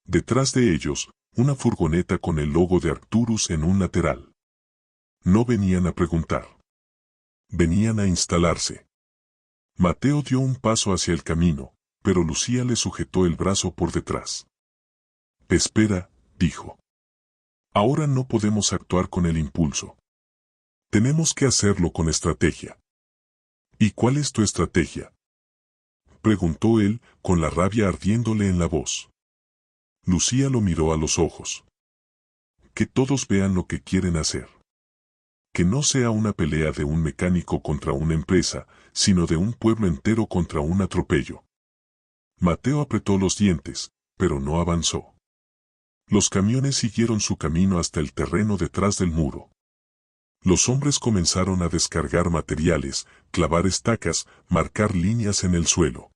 [SPEAKER 1] Detrás de ellos, una furgoneta con el logo de Arcturus en un lateral. No venían a preguntar. Venían a instalarse. Mateo dio un paso hacia el camino, pero Lucía le sujetó el brazo por detrás. Espera, dijo. Ahora no podemos actuar con el impulso. Tenemos que hacerlo con estrategia. ¿Y cuál es tu estrategia?, preguntó él, con la rabia ardiéndole en la voz. Lucía lo miró a los ojos. Que todos vean lo que quieren hacer. Que no sea una pelea de un mecánico contra una empresa, sino de un pueblo entero contra un atropello. Mateo apretó los dientes, pero no avanzó. Los camiones siguieron su camino hasta el terreno detrás del muro. Los hombres comenzaron a descargar materiales, clavar estacas, marcar líneas en el suelo.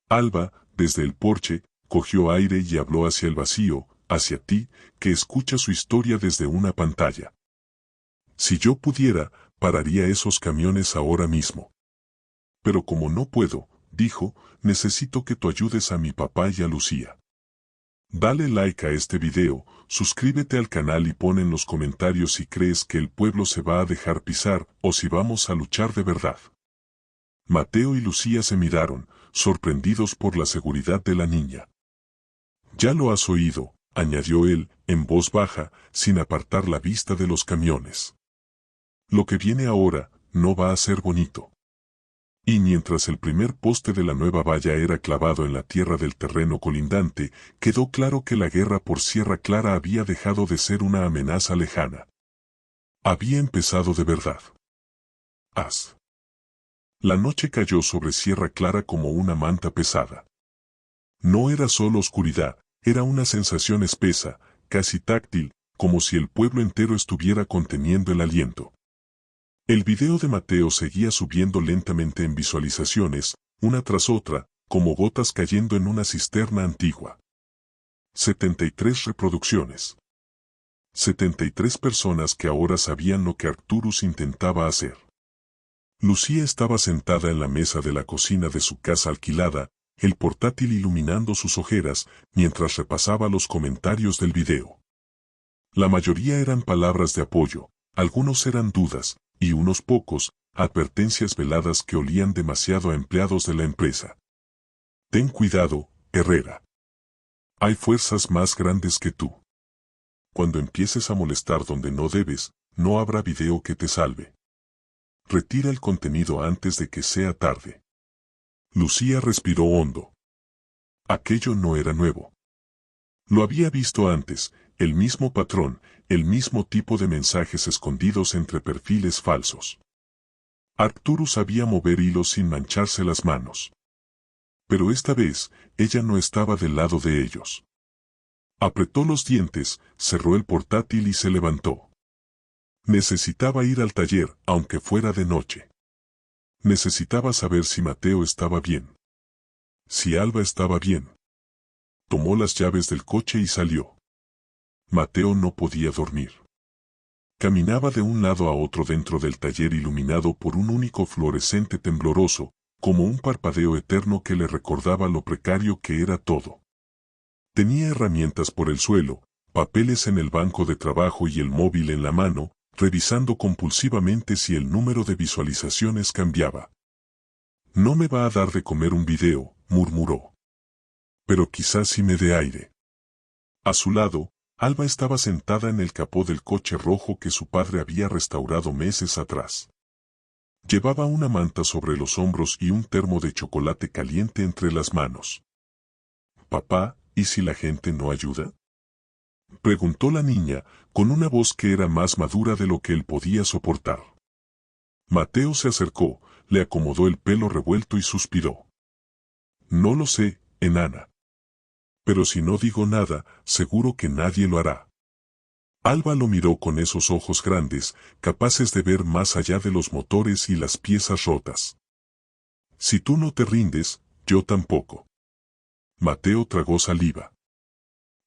[SPEAKER 1] Alba, desde el porche, cogió aire y habló hacia el vacío, hacia ti, que escucha su historia desde una pantalla. Si yo pudiera, pararía esos camiones ahora mismo. Pero como no puedo, dijo, necesito que tú ayudes a mi papá y a Lucía. Dale like a este video, suscríbete al canal y pon en los comentarios si crees que el pueblo se va a dejar pisar o si vamos a luchar de verdad. Mateo y Lucía se miraron, sorprendidos por la seguridad de la niña. Ya lo has oído, añadió él, en voz baja, sin apartar la vista de los camiones. Lo que viene ahora, no va a ser bonito. Y mientras el primer poste de la nueva valla era clavado en la tierra del terreno colindante, quedó claro que la guerra por Sierra Clara había dejado de ser una amenaza lejana. Había empezado de verdad. La noche cayó sobre Sierra Clara como una manta pesada. No era solo oscuridad, era una sensación espesa, casi táctil, como si el pueblo entero estuviera conteniendo el aliento. El video de Mateo seguía subiendo lentamente en visualizaciones, una tras otra, como gotas cayendo en una cisterna antigua. 73 reproducciones. 73 personas que ahora sabían lo que Arcturus intentaba hacer. Lucía estaba sentada en la mesa de la cocina de su casa alquilada, el portátil iluminando sus ojeras, mientras repasaba los comentarios del video. La mayoría eran palabras de apoyo, algunos eran dudas, y unos pocos, advertencias veladas que olían demasiado a empleados de la empresa. Ten cuidado, Herrera. Hay fuerzas más grandes que tú. Cuando empieces a molestar donde no debes, no habrá video que te salve. Retira el contenido antes de que sea tarde. Lucía respiró hondo. Aquello no era nuevo. Lo había visto antes, el mismo patrón, el mismo tipo de mensajes escondidos entre perfiles falsos. Arcturus sabía mover hilos sin mancharse las manos. Pero esta vez, ella no estaba del lado de ellos. Apretó los dientes, cerró el portátil y se levantó. Necesitaba ir al taller, aunque fuera de noche. Necesitaba saber si Mateo estaba bien. Si Alba estaba bien. Tomó las llaves del coche y salió. Mateo no podía dormir. Caminaba de un lado a otro dentro del taller iluminado por un único fluorescente tembloroso, como un parpadeo eterno que le recordaba lo precario que era todo. Tenía herramientas por el suelo, papeles en el banco de trabajo y el móvil en la mano, revisando compulsivamente si el número de visualizaciones cambiaba. No me va a dar de comer un video, murmuró. Pero quizás sí me dé aire. A su lado, Alba estaba sentada en el capó del coche rojo que su padre había restaurado meses atrás. Llevaba una manta sobre los hombros y un termo de chocolate caliente entre las manos. «Papá, ¿y si la gente no ayuda?», preguntó la niña, con una voz que era más madura de lo que él podía soportar. Mateo se acercó, le acomodó el pelo revuelto y suspiró. «No lo sé, enana. Pero si no digo nada, seguro que nadie lo hará». Alba lo miró con esos ojos grandes, capaces de ver más allá de los motores y las piezas rotas. «Si tú no te rindes, yo tampoco». Mateo tragó saliva.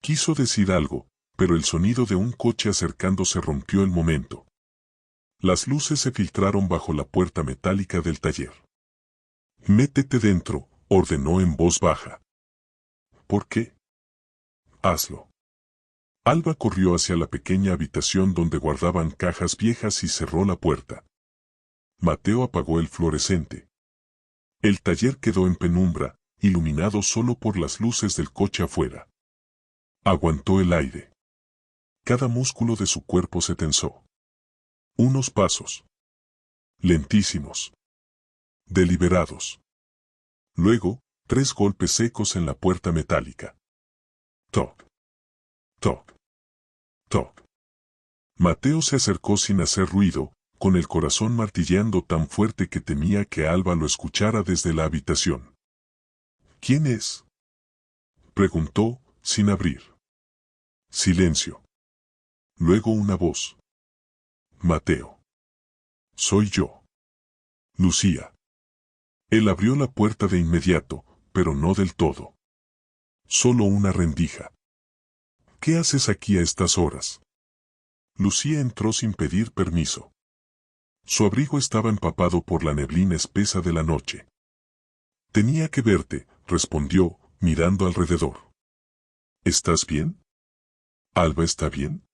[SPEAKER 1] Quiso decir algo, pero el sonido de un coche acercándose rompió el momento. Las luces se filtraron bajo la puerta metálica del taller. «Métete dentro», ordenó en voz baja. «¿Por qué?» «Hazlo». Alba corrió hacia la pequeña habitación donde guardaban cajas viejas y cerró la puerta. Mateo apagó el fluorescente. El taller quedó en penumbra, iluminado solo por las luces del coche afuera. Aguantó el aire. Cada músculo de su cuerpo se tensó. Unos pasos. Lentísimos. Deliberados. Luego, 3 golpes secos en la puerta metálica. Toc. Toc. Toc. Mateo se acercó sin hacer ruido, con el corazón martilleando tan fuerte que temía que Alba lo escuchara desde la habitación. «¿Quién es?», preguntó, sin abrir. Silencio. Luego una voz. «Mateo. Soy yo. Lucía». Él abrió la puerta de inmediato, pero no del todo. Solo una rendija. «¿Qué haces aquí a estas horas?». Lucía entró sin pedir permiso. Su abrigo estaba empapado por la neblina espesa de la noche. «Tenía que verte», respondió, mirando alrededor. «¿Estás bien? ¿Alba está bien?».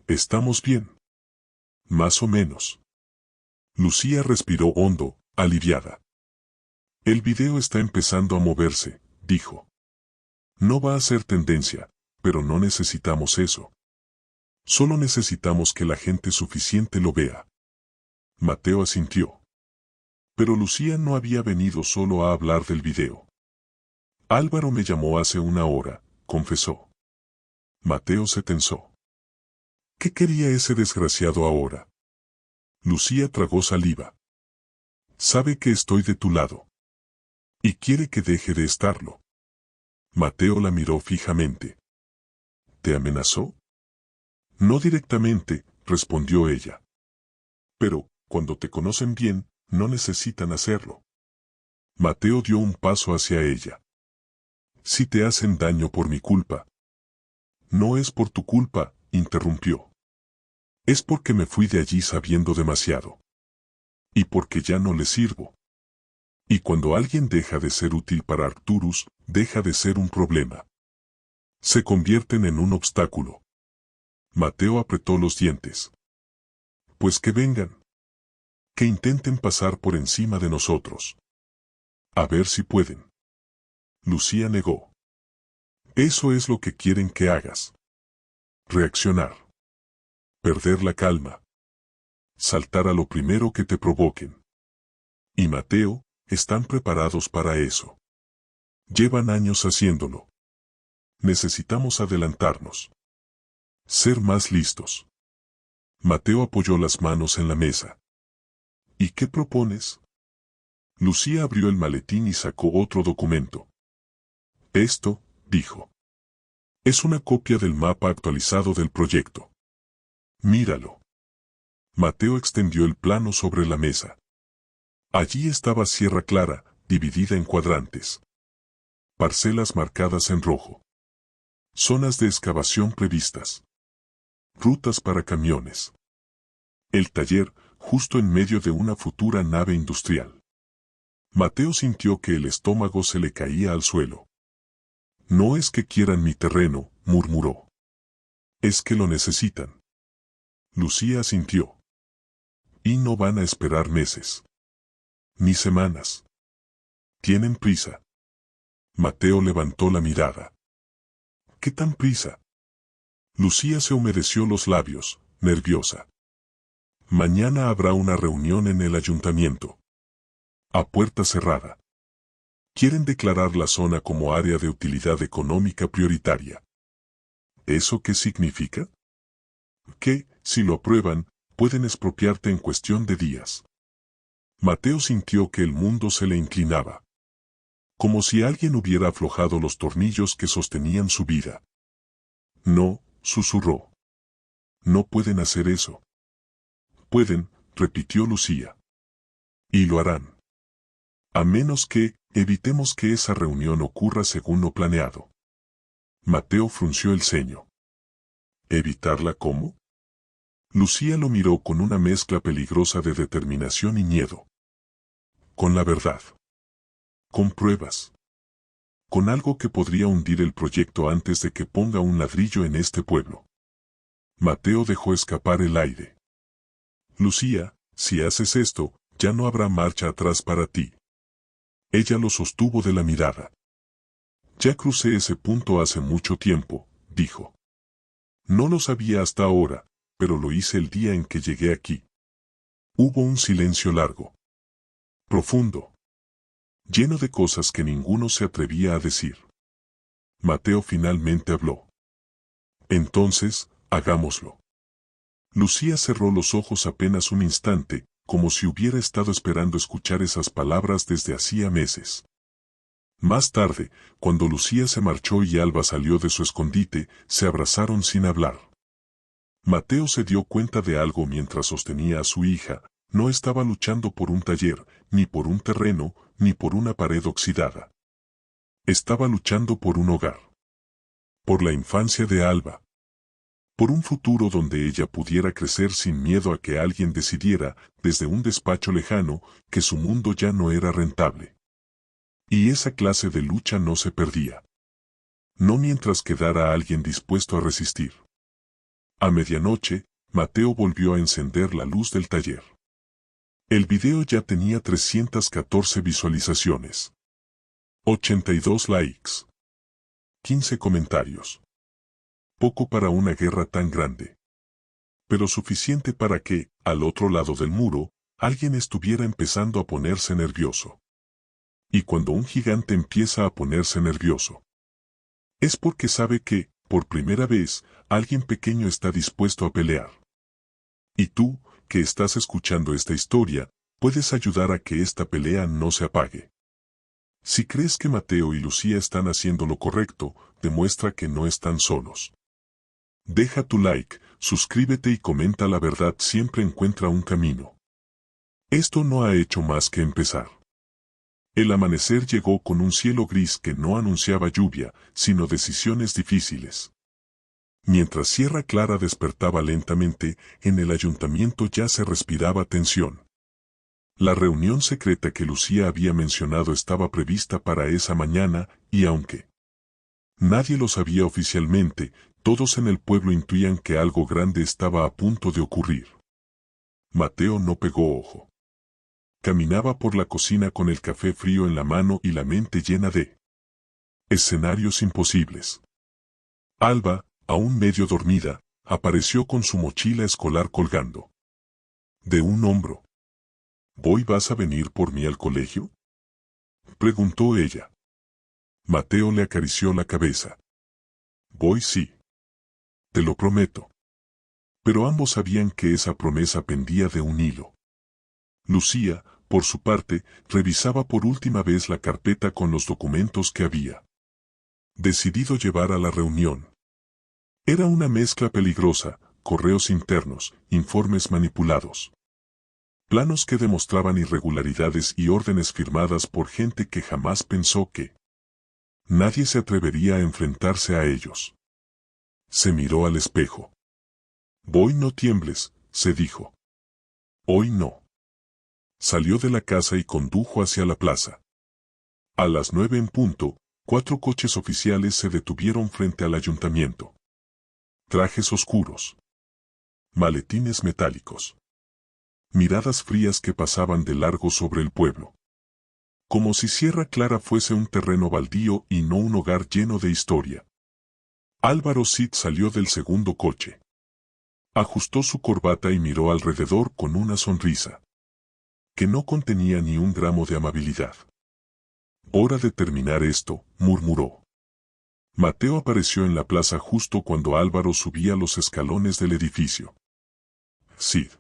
[SPEAKER 1] «Estamos bien. Más o menos». Lucía respiró hondo, aliviada. «El video está empezando a moverse», dijo. «No va a ser tendencia, pero no necesitamos eso. Solo necesitamos que la gente suficiente lo vea». Mateo asintió. Pero Lucía no había venido solo a hablar del video. «Álvaro me llamó hace una hora», confesó. Mateo se tensó. ¿Qué quería ese desgraciado ahora? Lucía tragó saliva. «Sabe que estoy de tu lado. Y quiere que deje de estarlo». Mateo la miró fijamente. «¿Te amenazó?». «No directamente», respondió ella. «Pero, cuando te conocen bien, no necesitan hacerlo». Mateo dio un paso hacia ella. «Si te hacen daño por mi culpa». «No es por tu culpa», interrumpió. «Es porque me fui de allí sabiendo demasiado. Y porque ya no le sirvo. Y cuando alguien deja de ser útil para Arcturus, deja de ser un problema. Se convierten en un obstáculo». Mateo apretó los dientes. «Pues que vengan. Que intenten pasar por encima de nosotros. A ver si pueden». Lucía negó. «Eso es lo que quieren que hagas. Reaccionar. Perder la calma. Saltar a lo primero que te provoquen». Y Mateo, están preparados para eso. Llevan años haciéndolo. Necesitamos adelantarnos. Ser más listos. Mateo apoyó las manos en la mesa. ¿Y qué propones? Lucía abrió el maletín y sacó otro documento. Esto, dijo. Es una copia del mapa actualizado del proyecto. Míralo. Mateo extendió el plano sobre la mesa. Allí estaba Sierra Clara, dividida en cuadrantes. Parcelas marcadas en rojo. Zonas de excavación previstas. Rutas para camiones. El taller, justo en medio de una futura nave industrial. Mateo sintió que el estómago se le caía al suelo. No es que quieran mi terreno, murmuró. Es que lo necesitan. Lucía asintió. Y no van a esperar meses. Ni semanas. Tienen prisa. Mateo levantó la mirada. ¿Qué tan prisa? Lucía se humedeció los labios, nerviosa. Mañana habrá una reunión en el ayuntamiento. A puerta cerrada. Quieren declarar la zona como área de utilidad económica prioritaria. ¿Eso qué significa? Que, si lo aprueban, pueden expropiarte en cuestión de días. Mateo sintió que el mundo se le inclinaba. Como si alguien hubiera aflojado los tornillos que sostenían su vida. No, susurró. No pueden hacer eso. Pueden, repitió Lucía. Y lo harán. A menos que, evitemos que esa reunión ocurra según lo planeado. Mateo frunció el ceño. ¿Evitarla cómo? Lucía lo miró con una mezcla peligrosa de determinación y miedo. Con la verdad. Con pruebas. Con algo que podría hundir el proyecto antes de que ponga un ladrillo en este pueblo. Mateo dejó escapar el aire. Lucía, si haces esto, ya no habrá marcha atrás para ti. Ella lo sostuvo de la mirada. Ya crucé ese punto hace mucho tiempo, dijo. No lo sabía hasta ahora, pero lo hice el día en que llegué aquí. Hubo un silencio largo. Profundo. Lleno de cosas que ninguno se atrevía a decir. Mateo finalmente habló. Entonces, hagámoslo. Lucía cerró los ojos apenas un instante, como si hubiera estado esperando escuchar esas palabras desde hacía meses. Más tarde, cuando Lucía se marchó y Alba salió de su escondite, se abrazaron sin hablar. Mateo se dio cuenta de algo mientras sostenía a su hija. No estaba luchando por un taller, ni por un terreno, ni por una pared oxidada. Estaba luchando por un hogar. Por la infancia de Alba. Por un futuro donde ella pudiera crecer sin miedo a que alguien decidiera, desde un despacho lejano, que su mundo ya no era rentable. Y esa clase de lucha no se perdía. No mientras quedara alguien dispuesto a resistir. A medianoche, Mateo volvió a encender la luz del taller. El video ya tenía 314 visualizaciones. 82 likes. 15 comentarios. Poco para una guerra tan grande. Pero suficiente para que, al otro lado del muro, alguien estuviera empezando a ponerse nervioso. Y cuando un gigante empieza a ponerse nervioso, es porque sabe que, por primera vez, alguien pequeño está dispuesto a pelear. Y tú, que estás escuchando esta historia, puedes ayudar a que esta pelea no se apague. Si crees que Mateo y Lucía están haciendo lo correcto, demuestra que no están solos. Deja tu like, suscríbete y comenta. La verdad siempre encuentra un camino. Esto no ha hecho más que empezar. El amanecer llegó con un cielo gris que no anunciaba lluvia, sino decisiones difíciles. Mientras Sierra Clara despertaba lentamente, en el ayuntamiento ya se respiraba tensión. La reunión secreta que Lucía había mencionado estaba prevista para esa mañana, y aunque nadie lo sabía oficialmente, todos en el pueblo intuían que algo grande estaba a punto de ocurrir. Mateo no pegó ojo. Caminaba por la cocina con el café frío en la mano y la mente llena de escenarios imposibles. Alba, aún medio dormida, apareció con su mochila escolar colgando de un hombro. ¿Voy vas a venir por mí al colegio? preguntó ella. Mateo le acarició la cabeza. Voy, sí. Te lo prometo. Pero ambos sabían que esa promesa pendía de un hilo. Lucía, por su parte, revisaba por última vez la carpeta con los documentos que había decidido llevar a la reunión. Era una mezcla peligrosa: correos internos, informes manipulados, planos que demostraban irregularidades y órdenes firmadas por gente que jamás pensó que nadie se atrevería a enfrentarse a ellos. Se miró al espejo. Voy, no tiembles, se dijo. Hoy no. Salió de la casa y condujo hacia la plaza. A las 9 en punto, 4 coches oficiales se detuvieron frente al ayuntamiento. Trajes oscuros. Maletines metálicos. Miradas frías que pasaban de largo sobre el pueblo. Como si Sierra Clara fuese un terreno baldío y no un hogar lleno de historia. Álvaro Cid salió del segundo coche. Ajustó su corbata y miró alrededor con una sonrisa que no contenía ni un gramo de amabilidad. Hora de terminar esto, murmuró. Mateo apareció en la plaza justo cuando Álvaro subía los escalones del edificio. Cid.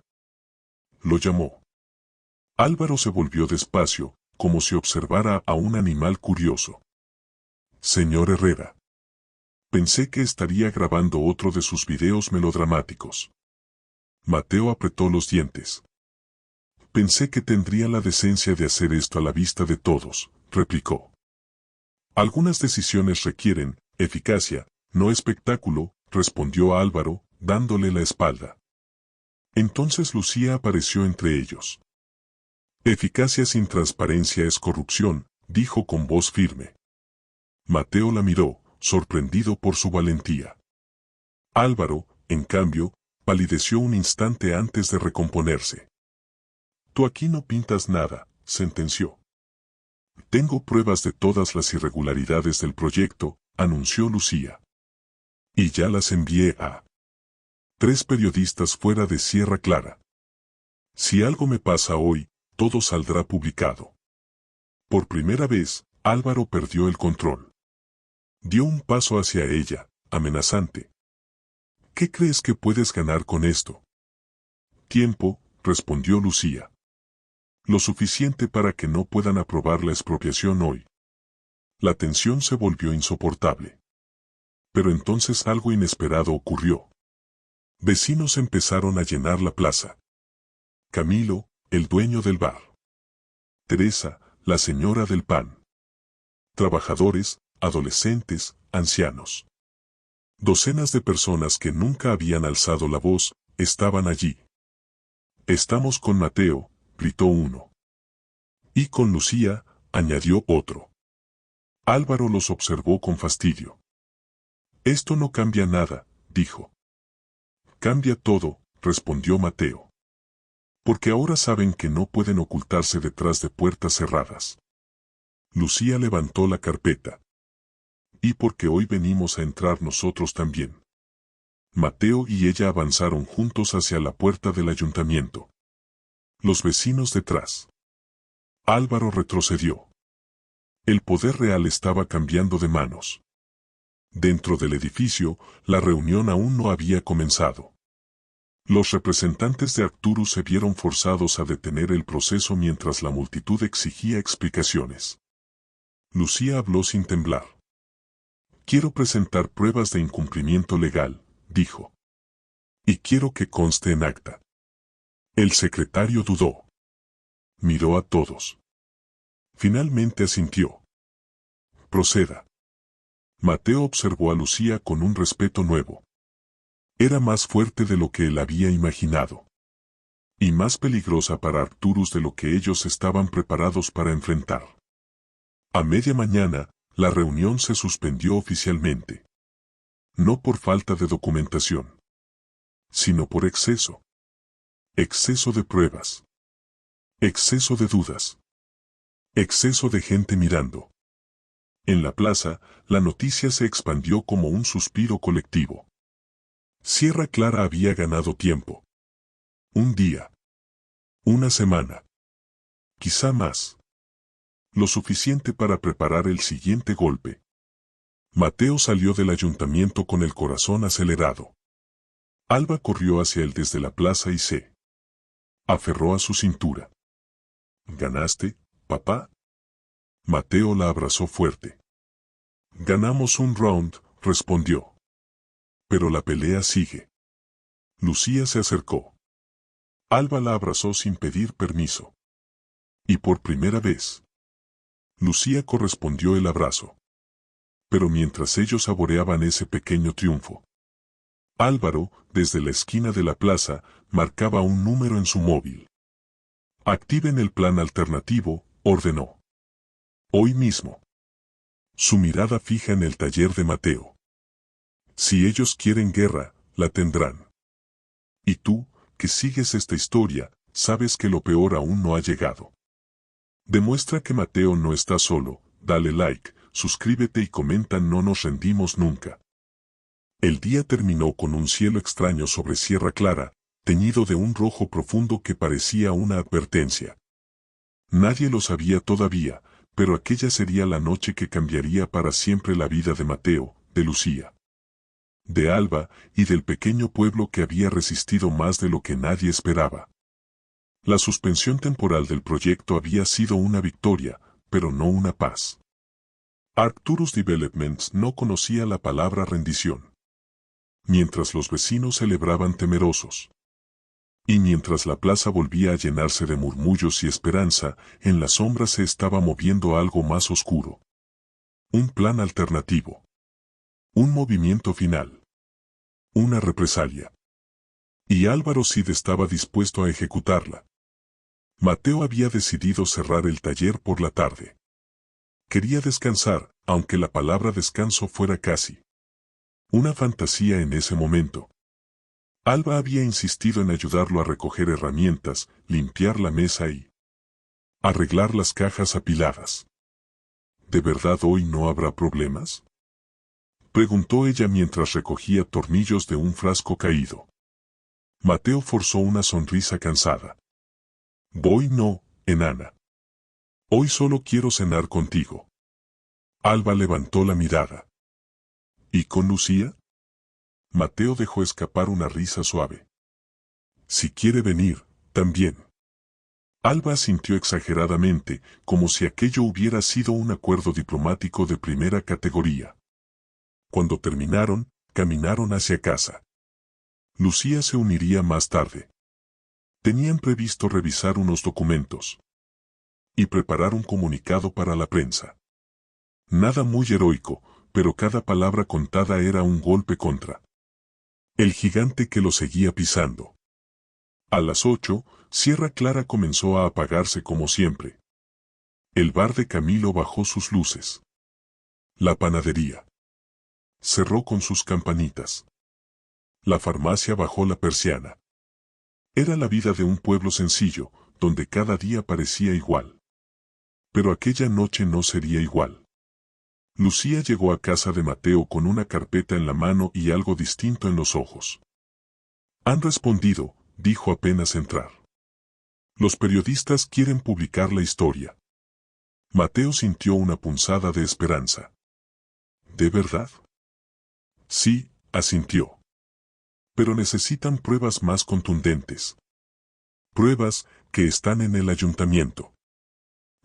[SPEAKER 1] Lo llamó. Álvaro se volvió despacio, como si observara a un animal curioso. Señor Herrera. Pensé que estaría grabando otro de sus videos melodramáticos. Mateo apretó los dientes. Pensé que tendría la decencia de hacer esto a la vista de todos, replicó. Algunas decisiones requieren eficacia, no espectáculo, respondió Álvaro, dándole la espalda. Entonces Lucía apareció entre ellos. Eficacia sin transparencia es corrupción, dijo con voz firme. Mateo la miró, sorprendido por su valentía. Álvaro, en cambio, palideció un instante antes de recomponerse. Tú aquí no pintas nada, sentenció. Tengo pruebas de todas las irregularidades del proyecto, anunció Lucía. Y ya las envié a 3 periodistas fuera de Sierra Clara. Si algo me pasa hoy, todo saldrá publicado. Por primera vez, Álvaro perdió el control. Dio un paso hacia ella, amenazante. ¿Qué crees que puedes ganar con esto? Tiempo, respondió Lucía. Lo suficiente para que no puedan aprobar la expropiación hoy. La tensión se volvió insoportable. Pero entonces algo inesperado ocurrió. Vecinos empezaron a llenar la plaza. Camilo, el dueño del bar. Teresa, la señora del pan. Trabajadores, adolescentes, ancianos. Docenas de personas que nunca habían alzado la voz, estaban allí. Estamos con Mateo, gritó uno. Y con Lucía, añadió otro. Álvaro los observó con fastidio. Esto no cambia nada, dijo. Cambia todo, respondió Mateo. Porque ahora saben que no pueden ocultarse detrás de puertas cerradas. Lucía levantó la carpeta. Y porque hoy venimos a entrar nosotros también. Mateo y ella avanzaron juntos hacia la puerta del ayuntamiento. Los vecinos detrás. Álvaro retrocedió. El poder real estaba cambiando de manos. Dentro del edificio, la reunión aún no había comenzado. Los representantes de Arcturus se vieron forzados a detener el proceso mientras la multitud exigía explicaciones. Lucía habló sin temblar. Quiero presentar pruebas de incumplimiento legal, dijo. Y quiero que conste en acta. El secretario dudó. Miró a todos. Finalmente asintió. Proceda. Mateo observó a Lucía con un respeto nuevo. Era más fuerte de lo que él había imaginado. Y más peligrosa para Arcturus de lo que ellos estaban preparados para enfrentar. A media mañana, la reunión se suspendió oficialmente. No por falta de documentación, sino por exceso. Exceso de pruebas. Exceso de dudas. Exceso de gente mirando. En la plaza, la noticia se expandió como un suspiro colectivo. Sierra Clara había ganado tiempo. Un día. Una semana. Quizá más. lo suficiente para preparar el siguiente golpe. Mateo salió del ayuntamiento con el corazón acelerado. Alba corrió hacia él desde la plaza y se aferró a su cintura. ¿Ganaste, papá? Mateo la abrazó fuerte. Ganamos un round, respondió. Pero la pelea sigue. Lucía se acercó. Alba la abrazó sin pedir permiso. Y por primera vez, Lucía correspondió el abrazo. Pero mientras ellos saboreaban ese pequeño triunfo, Álvaro, desde la esquina de la plaza, marcaba un número en su móvil. Activen el plan alternativo, ordenó. Hoy mismo. Su mirada fija en el taller de Mateo. Si ellos quieren guerra, la tendrán. Y tú, que sigues esta historia, sabes que lo peor aún no ha llegado. Demuestra que Mateo no está solo, dale like, suscríbete y comenta. No nos rendimos nunca. El día terminó con un cielo extraño sobre Sierra Clara, teñido de un rojo profundo que parecía una advertencia. Nadie lo sabía todavía, pero aquella sería la noche que cambiaría para siempre la vida de Mateo, de Lucía, de Alba y del pequeño pueblo que había resistido más de lo que nadie esperaba. La suspensión temporal del proyecto había sido una victoria, pero no una paz. Arcturus Developments no conocía la palabra rendición. Mientras los vecinos celebraban temerosos. Y mientras la plaza volvía a llenarse de murmullos y esperanza, en la sombra se estaba moviendo algo más oscuro. Un plan alternativo. Un movimiento final. Una represalia. Y Álvaro Cid estaba dispuesto a ejecutarla. Mateo había decidido cerrar el taller por la tarde. Quería descansar, aunque la palabra descanso fuera casi una fantasía en ese momento. Alba había insistido en ayudarlo a recoger herramientas, limpiar la mesa y arreglar las cajas apiladas. ¿De verdad hoy no habrá problemas?, preguntó ella mientras recogía tornillos de un frasco caído. Mateo forzó una sonrisa cansada. Voy no, enana. Hoy solo quiero cenar contigo. Alba levantó la mirada. ¿Y con Lucía? Mateo dejó escapar una risa suave. Si quiere venir, también. Alba asintió exageradamente, como si aquello hubiera sido un acuerdo diplomático de primera categoría. Cuando terminaron, caminaron hacia casa. Lucía se uniría más tarde. Tenían previsto revisar unos documentos y preparar un comunicado para la prensa. Nada muy heroico, pero cada palabra contada era un golpe contra el gigante que lo seguía pisando. A las 8, Sierra Clara comenzó a apagarse como siempre. El bar de Camilo bajó sus luces. La panadería cerró con sus campanitas. La farmacia bajó la persiana. Era la vida de un pueblo sencillo, donde cada día parecía igual. Pero aquella noche no sería igual. Lucía llegó a casa de Mateo con una carpeta en la mano y algo distinto en los ojos. Han respondido, dijo apenas entrar. Los periodistas quieren publicar la historia. Mateo sintió una punzada de esperanza. ¿De verdad? Sí, asintió. Pero necesitan pruebas más contundentes. Pruebas que están en el ayuntamiento.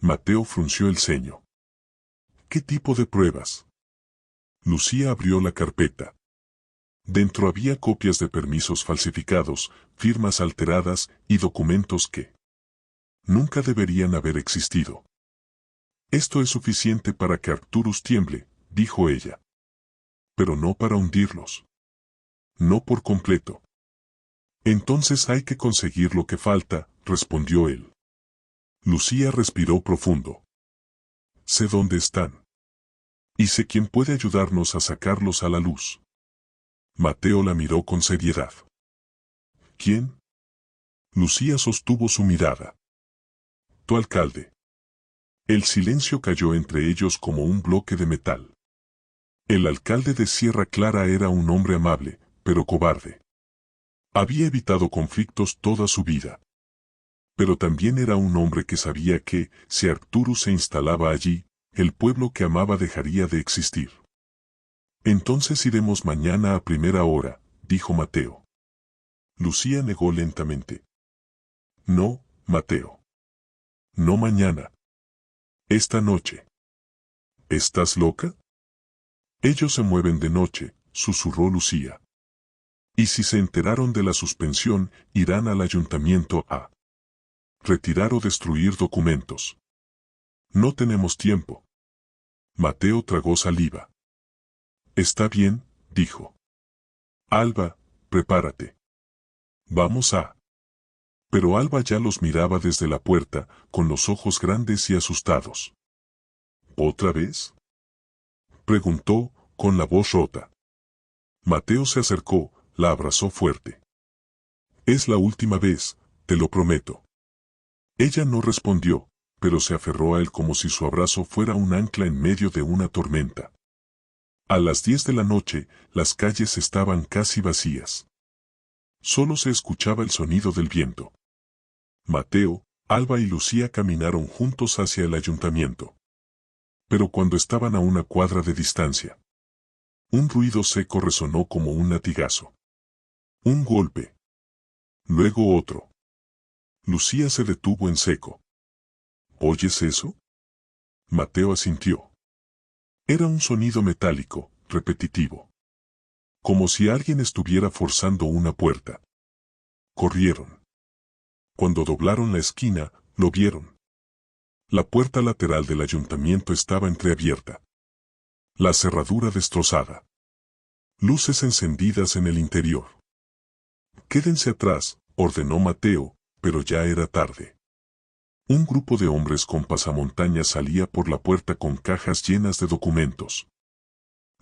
[SPEAKER 1] Mateo frunció el ceño. ¿Qué tipo de pruebas? Lucía abrió la carpeta. Dentro había copias de permisos falsificados, firmas alteradas y documentos que nunca deberían haber existido. Esto es suficiente para que Arcturus tiemble, dijo ella. Pero no para hundirlos. No por completo. Entonces hay que conseguir lo que falta, respondió él. Lucía respiró profundo. Sé dónde están. Y sé quién puede ayudarnos a sacarlos a la luz. Mateo la miró con seriedad. ¿Quién? Lucía sostuvo su mirada. Tu alcalde. El silencio cayó entre ellos como un bloque de metal. El alcalde de Sierra Clara era un hombre amable, pero cobarde. Había evitado conflictos toda su vida. Pero también era un hombre que sabía que, si Arcturus se instalaba allí, el pueblo que amaba dejaría de existir. Entonces iremos mañana a primera hora, dijo Mateo. Lucía negó lentamente. No, Mateo. No mañana. Esta noche. ¿Estás loca? Ellos se mueven de noche, susurró Lucía. Y si se enteraron de la suspensión, irán al ayuntamiento a retirar o destruir documentos. No tenemos tiempo. Mateo tragó saliva. Está bien, dijo. Alba, prepárate. Vamos a... Pero Alba ya los miraba desde la puerta, con los ojos grandes y asustados. ¿Otra vez? Preguntó, con la voz rota. Mateo se acercó, la abrazó fuerte. Es la última vez, te lo prometo. Ella no respondió, pero se aferró a él como si su abrazo fuera un ancla en medio de una tormenta. A las 10 de la noche, las calles estaban casi vacías. Solo se escuchaba el sonido del viento. Mateo, Alba y Lucía caminaron juntos hacia el ayuntamiento. Pero cuando estaban a una cuadra de distancia, un ruido seco resonó como un latigazo. Un golpe. Luego otro. Lucía se detuvo en seco. ¿Oyes eso? Mateo asintió. Era un sonido metálico, repetitivo. Como si alguien estuviera forzando una puerta. Corrieron. Cuando doblaron la esquina, lo vieron. La puerta lateral del ayuntamiento estaba entreabierta. La cerradura destrozada. Luces encendidas en el interior. Quédense atrás, ordenó Mateo, pero ya era tarde. Un grupo de hombres con pasamontañas salía por la puerta con cajas llenas de documentos.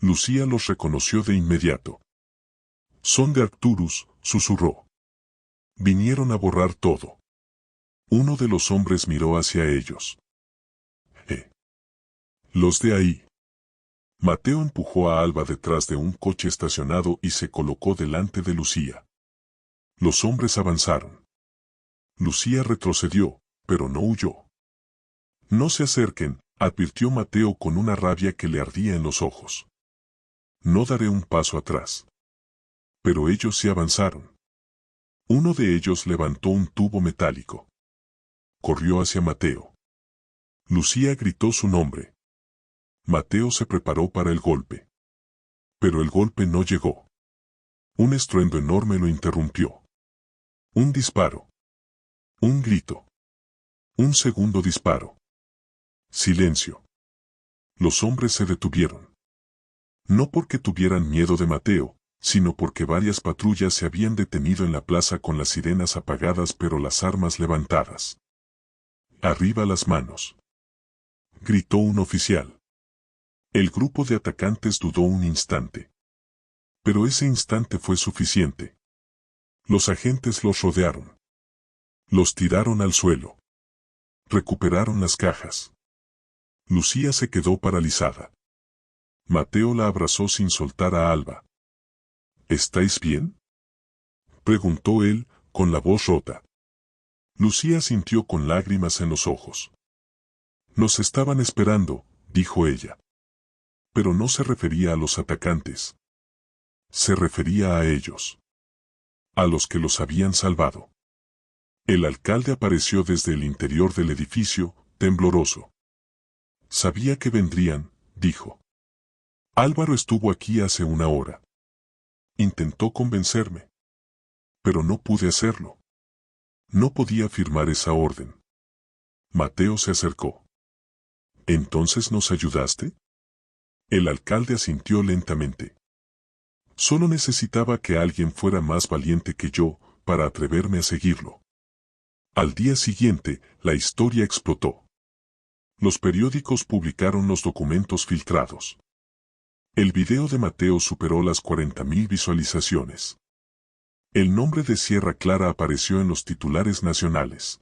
[SPEAKER 1] Lucía los reconoció de inmediato. Son de Arcturus, susurró. Vinieron a borrar todo. Uno de los hombres miró hacia ellos. Los de ahí. Mateo empujó a Alba detrás de un coche estacionado y se colocó delante de Lucía. Los hombres avanzaron. Lucía retrocedió, pero no huyó. No se acerquen, advirtió Mateo con una rabia que le ardía en los ojos. No daré un paso atrás. Pero ellos sí avanzaron. Uno de ellos levantó un tubo metálico. Corrió hacia Mateo. Lucía gritó su nombre. Mateo se preparó para el golpe. Pero el golpe no llegó. Un estruendo enorme lo interrumpió. Un disparo. Un grito. Un segundo disparo. Silencio. Los hombres se detuvieron. No porque tuvieran miedo de Mateo, sino porque varias patrullas se habían detenido en la plaza con las sirenas apagadas pero las armas levantadas. Arriba las manos. Gritó un oficial. El grupo de atacantes dudó un instante. Pero ese instante fue suficiente. Los agentes los rodearon. Los tiraron al suelo. Recuperaron las cajas. Lucía se quedó paralizada. Mateo la abrazó sin soltar a Alba. ¿Estáis bien? Preguntó él, con la voz rota. Lucía sintió con lágrimas en los ojos. Nos estaban esperando, dijo ella. Pero no se refería a los atacantes. Se refería a ellos. A los que los habían salvado. El alcalde apareció desde el interior del edificio, tembloroso. Sabía que vendrían, dijo. Álvaro estuvo aquí hace una hora. Intentó convencerme. Pero no pude hacerlo. No podía firmar esa orden. Mateo se acercó. ¿Entonces nos ayudaste? El alcalde asintió lentamente. Solo necesitaba que alguien fuera más valiente que yo, para atreverme a seguirlo. Al día siguiente, la historia explotó. Los periódicos publicaron los documentos filtrados. El video de Mateo superó las 40.000 visualizaciones. El nombre de Sierra Clara apareció en los titulares nacionales.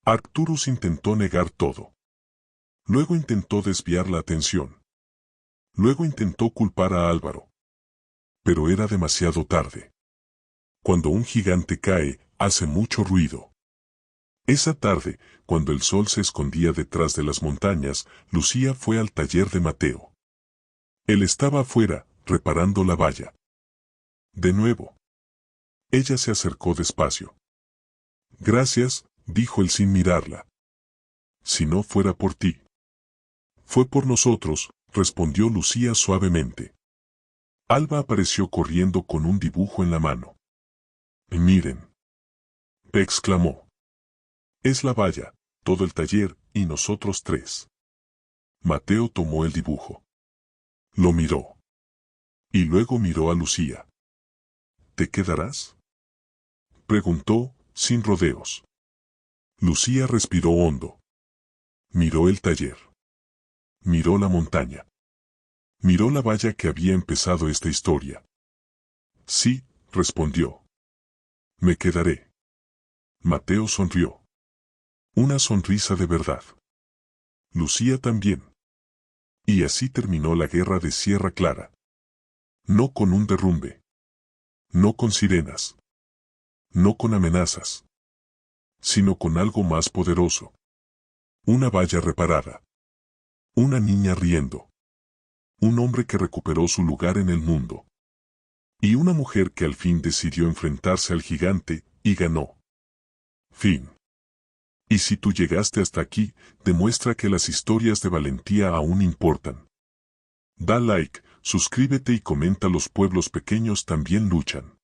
[SPEAKER 1] Arcturus intentó negar todo. Luego intentó desviar la atención. Luego intentó culpar a Álvaro. Pero era demasiado tarde. Cuando un gigante cae, hace mucho ruido. Esa tarde, cuando el sol se escondía detrás de las montañas, Lucía fue al taller de Mateo. Él estaba afuera, reparando la valla. De nuevo. Ella se acercó despacio. Gracias, dijo él sin mirarla. Si no fuera por ti. Fue por nosotros, respondió Lucía suavemente. Alba apareció corriendo con un dibujo en la mano. Miren. Exclamó. Es la valla, todo el taller, y nosotros tres. Mateo tomó el dibujo. Lo miró. Y luego miró a Lucía. ¿Te quedarás? Preguntó, sin rodeos. Lucía respiró hondo. Miró el taller. Miró la montaña. Miró la valla que había empezado esta historia. Sí, respondió. Me quedaré. Mateo sonrió. Una sonrisa de verdad. Lucía también. Y así terminó la guerra de Sierra Clara. No con un derrumbe. No con sirenas. No con amenazas. Sino con algo más poderoso. Una valla reparada. Una niña riendo. Un hombre que recuperó su lugar en el mundo. Y una mujer que al fin decidió enfrentarse al gigante, y ganó. Fin. Y si tú llegaste hasta aquí, demuestra que las historias de valentía aún importan. Da like, suscríbete y comenta. Los pueblos pequeños también luchan.